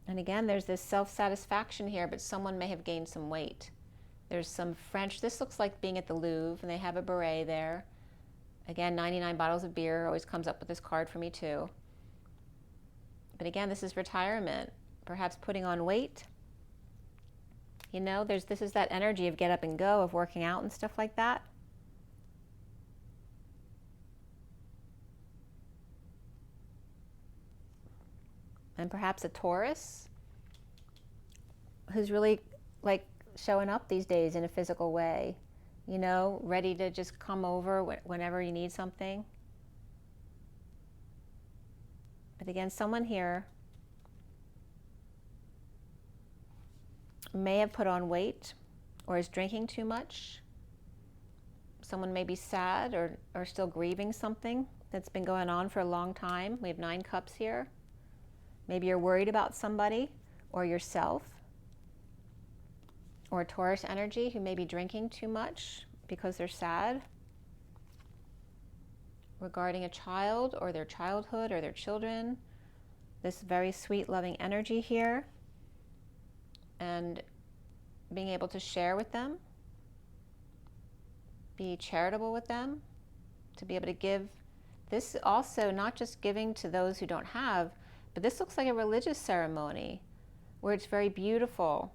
And again, there's this self-satisfaction here, but someone may have gained some weight. There's some French, this looks like being at the Louvre, and they have a beret there. Again, 99 bottles of beer always comes up with this card for me too. But again, this is retirement, perhaps putting on weight. You know, this is that energy of get up and go, of working out and stuff like that. And perhaps a Taurus who's really like showing up these days in a physical way, you know, ready to just come over whenever you need something. But again, someone here may have put on weight or is drinking too much. Someone may be sad or still grieving something that's been going on for a long time. We have 9 cups here. Maybe you're worried about somebody or yourself. Or Taurus energy who may be drinking too much because they're sad regarding a child or their childhood or their children. This very sweet, loving energy here. And being able to share with them, be charitable with them, to be able to give. This also not just giving to those who don't have, but this looks like a religious ceremony where it's very beautiful,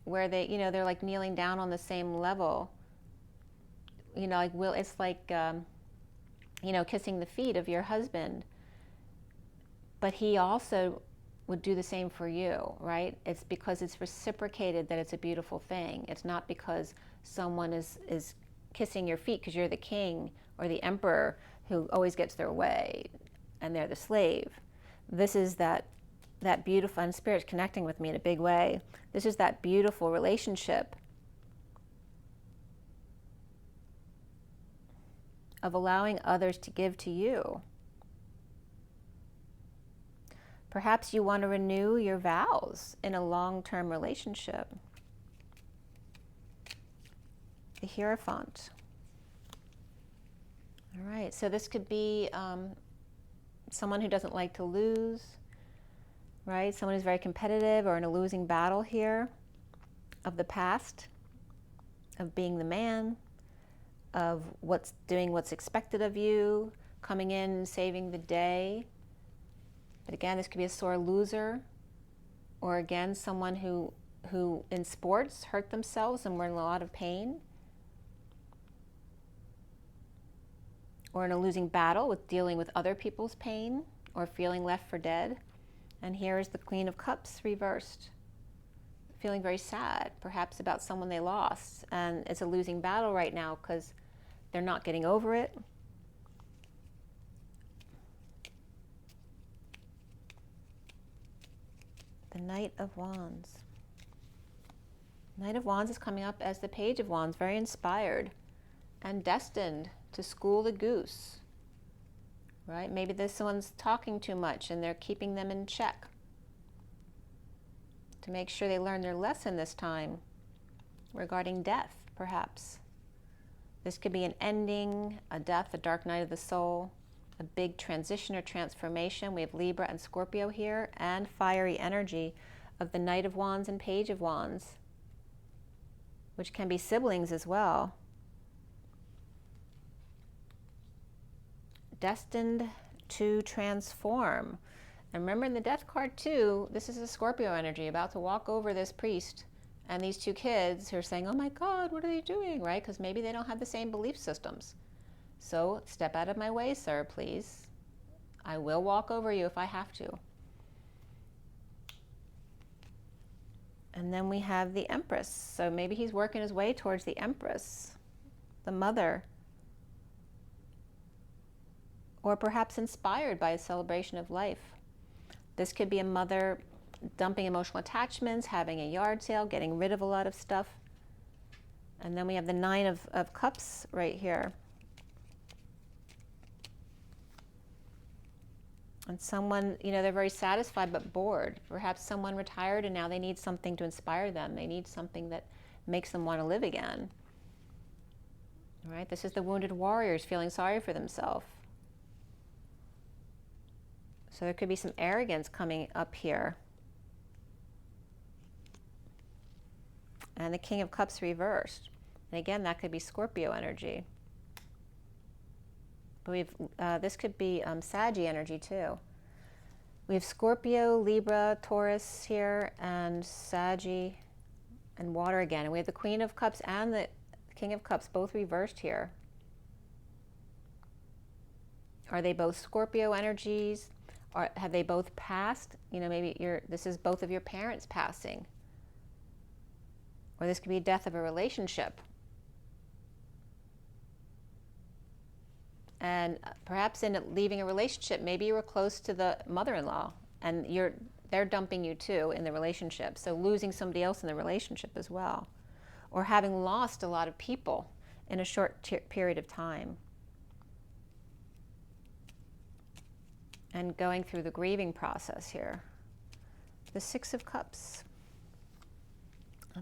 where they, you know, they're like kneeling down on the same level. You know, like it's like, you know, kissing the feet of your husband. But he also would do the same for you, right? It's because it's reciprocated that it's a beautiful thing. It's not because someone is kissing your feet because you're the king or the emperor who always gets their way and they're the slave. This is that beautiful, and Spirit's connecting with me in a big way. This is that beautiful relationship of allowing others to give to you. Perhaps you want to renew your vows in a long-term relationship. The Hierophant. All right, so this could be someone who doesn't like to lose, right? Someone who's very competitive or in a losing battle here, of the past, of being the man, of doing what's expected of you, coming in and saving the day. But again, this could be a sore loser, or again, someone who in sports hurt themselves and were in a lot of pain, or in a losing battle with dealing with other people's pain or feeling left for dead. And here is the Queen of Cups reversed, feeling very sad, perhaps about someone they lost. And it's a losing battle right now because they're not getting over it. The Knight of Wands. Knight of Wands is coming up as the Page of Wands, very inspired and destined to school the goose, right? Maybe this one's talking too much and they're keeping them in check. to make sure they learn their lesson this time regarding death, perhaps. This could be an ending, a death, a dark night of the soul, a big transition or transformation. We have Libra and Scorpio here, and fiery energy of the Knight of Wands and Page of Wands, which can be siblings as well. Destined to transform. And remember in the Death card too, this is a Scorpio energy about to walk over this priest and these two kids who are saying, oh my God, what are they doing, right? Because maybe they don't have the same belief systems. So step out of my way, sir, please. I will walk over you if I have to. And then we have the Empress. So maybe he's working his way towards the Empress, the mother. Or perhaps inspired by a celebration of life. This could be a mother dumping emotional attachments, having a yard sale, getting rid of a lot of stuff. And then we have the Nine of Cups right here. And someone, you know, they're very satisfied but bored. Perhaps someone retired and now they need something to inspire them. They need something that makes them want to live again. All right, this is the wounded warriors feeling sorry for themselves. So there could be some arrogance coming up here. And the King of Cups reversed. And again, that could be Scorpio energy. But we've, this could be Saggy energy too. We have Scorpio, Libra, Taurus here, and Saggy, and water again. And we have the Queen of Cups and the King of Cups both reversed here. Are they both Scorpio energies? Or have they both passed? You know, maybe this is both of your parents passing. Or this could be a death of a relationship. And perhaps in leaving a relationship, maybe you were close to the mother-in-law and they're dumping you too in the relationship. So losing somebody else in the relationship as well. Or having lost a lot of people in a short period of time. And going through the grieving process here. The Six of Cups.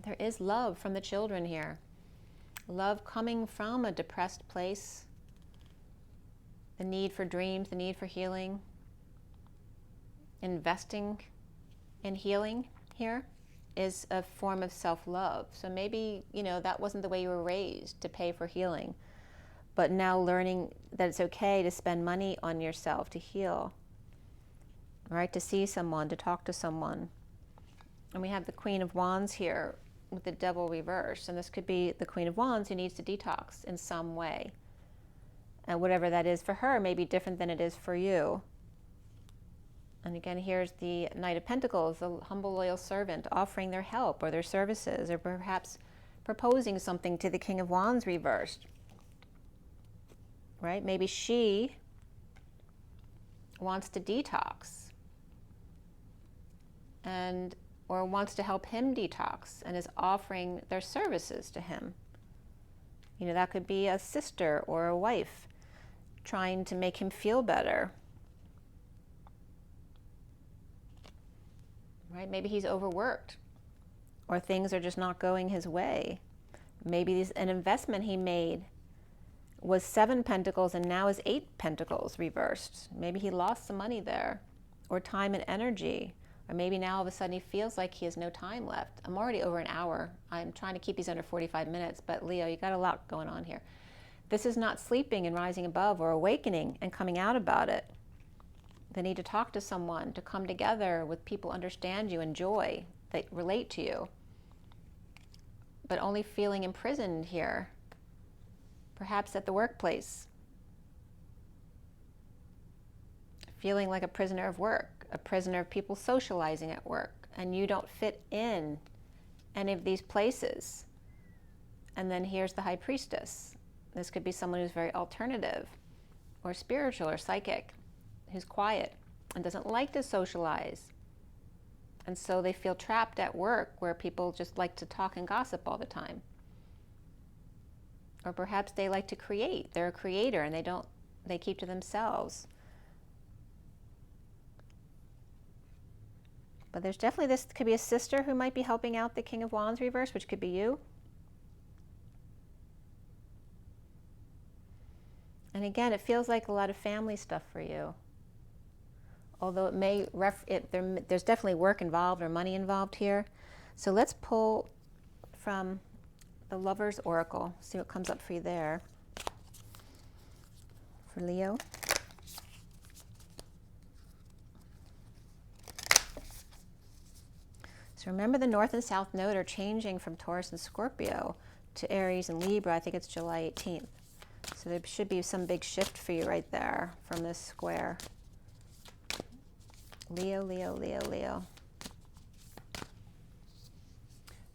There is love from the children here. Love coming from a depressed place. The need for dreams, the need for healing. Investing in healing here is a form of self-love. So maybe, you know, that wasn't the way you were raised, to pay for healing. But now learning that it's okay to spend money on yourself to heal. Right, to see someone, to talk to someone. And we have the Queen of Wands here with the Devil reversed. And this could be the Queen of Wands who needs to detox in some way. And whatever that is for her may be different than it is for you. And again, here's the Knight of Pentacles, the humble, loyal servant, offering their help or their services, or perhaps proposing something to the King of Wands reversed. Right? Maybe she wants to detox. Or wants to help him detox and is offering their services to him. You know, that could be a sister or a wife trying to make him feel better. Right? Maybe he's overworked or things are just not going his way. Maybe an investment he made was 7 pentacles and now is 8 pentacles reversed. Maybe he lost some money there, or time and energy. Or maybe now all of a sudden he feels like he has no time left. I'm already over an hour. I'm trying to keep these under 45 minutes, but Leo, you got a lot going on here. This is not sleeping and rising above or awakening and coming out about it. The need to talk to someone, to come together with people who understand you and joy, that relate to you. But only feeling imprisoned here. Perhaps at the workplace. Feeling like a prisoner of work. A prisoner of people socializing at work, and you don't fit in any of these places. And then here's the High Priestess. This could be someone who's very alternative or spiritual or psychic, who's quiet and doesn't like to socialize. And so they feel trapped at work where people just like to talk and gossip all the time. Or perhaps they like to create. They're a creator and they keep to themselves. But there's definitely, this could be a sister who might be helping out the King of Wands reverse, which could be you. And again, it feels like a lot of family stuff for you. Although it may, there's definitely work involved or money involved here. So let's pull from the Lover's Oracle, see what comes up for you there. For Leo. So remember, the North and South Node are changing from Taurus and Scorpio to Aries and Libra. I think it's July 18th. So there should be some big shift for you right there from this square. Leo, Leo, Leo, Leo.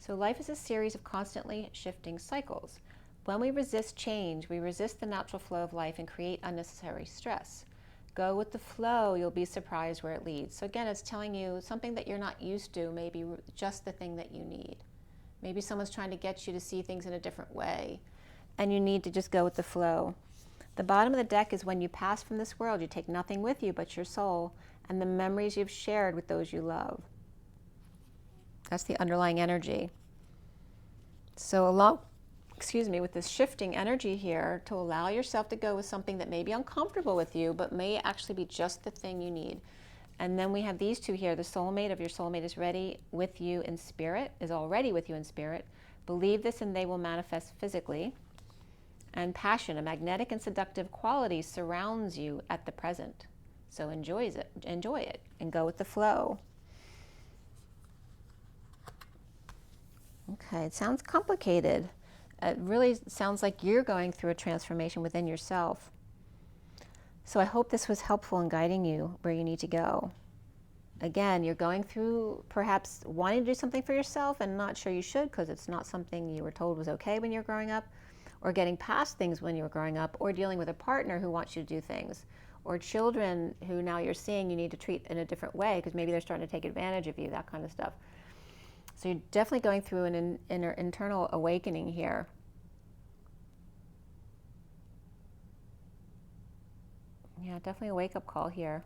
So life is a series of constantly shifting cycles. When we resist change, we resist the natural flow of life and create unnecessary stress. Go with the flow, you'll be surprised where it leads. So again, it's telling you something that you're not used to, maybe just the thing that you need. Maybe someone's trying to get you to see things in a different way, and you need to just go with the flow. The bottom of the deck is when you pass from this world, you take nothing with you but your soul and the memories you've shared with those you love. That's the underlying energy. So with this shifting energy here, to allow yourself to go with something that may be uncomfortable with you, but may actually be just the thing you need. And then we have these two here. The soulmate of your soulmate is ready with you in spirit, is already with you in spirit. Believe this and they will manifest physically. And passion, a magnetic and seductive quality, surrounds you at the present. So enjoy it, and go with the flow. Okay, it sounds complicated. It really sounds like you're going through a transformation within yourself. So I hope this was helpful in guiding you where you need to go. Again, you're going through perhaps wanting to do something for yourself and not sure you should because it's not something you were told was okay when you were growing up, or getting past things when you were growing up, or dealing with a partner who wants you to do things, or children who now you're seeing you need to treat in a different way because maybe they're starting to take advantage of you, that kind of stuff. So you're definitely going through an internal awakening here. Yeah, definitely a wake-up call here.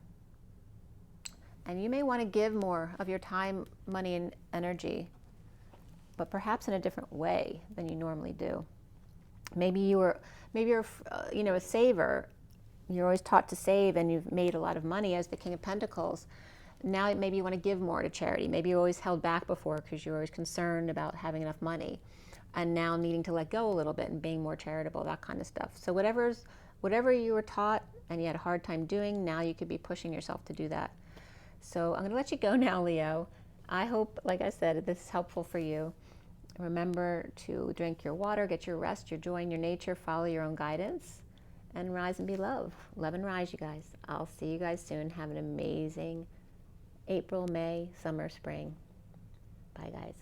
And you may want to give more of your time, money, and energy, but perhaps in a different way than you normally do. Maybe you're a saver. You're always taught to save, and you've made a lot of money as the King of Pentacles. Now maybe you want to give more to charity. Maybe you always held back before because you were always concerned about having enough money, and now needing to let go a little bit and being more charitable, that kind of stuff. So whatever you were taught and you had a hard time doing, now you could be pushing yourself to do that. So I'm going to let you go now, Leo. I hope, like I said, this is helpful for you. Remember to drink your water, get your rest, your joy in your nature, follow your own guidance, and rise and be love. Love and rise, you guys. I'll see you guys soon. Have an amazing April, May, summer, spring. Bye, guys.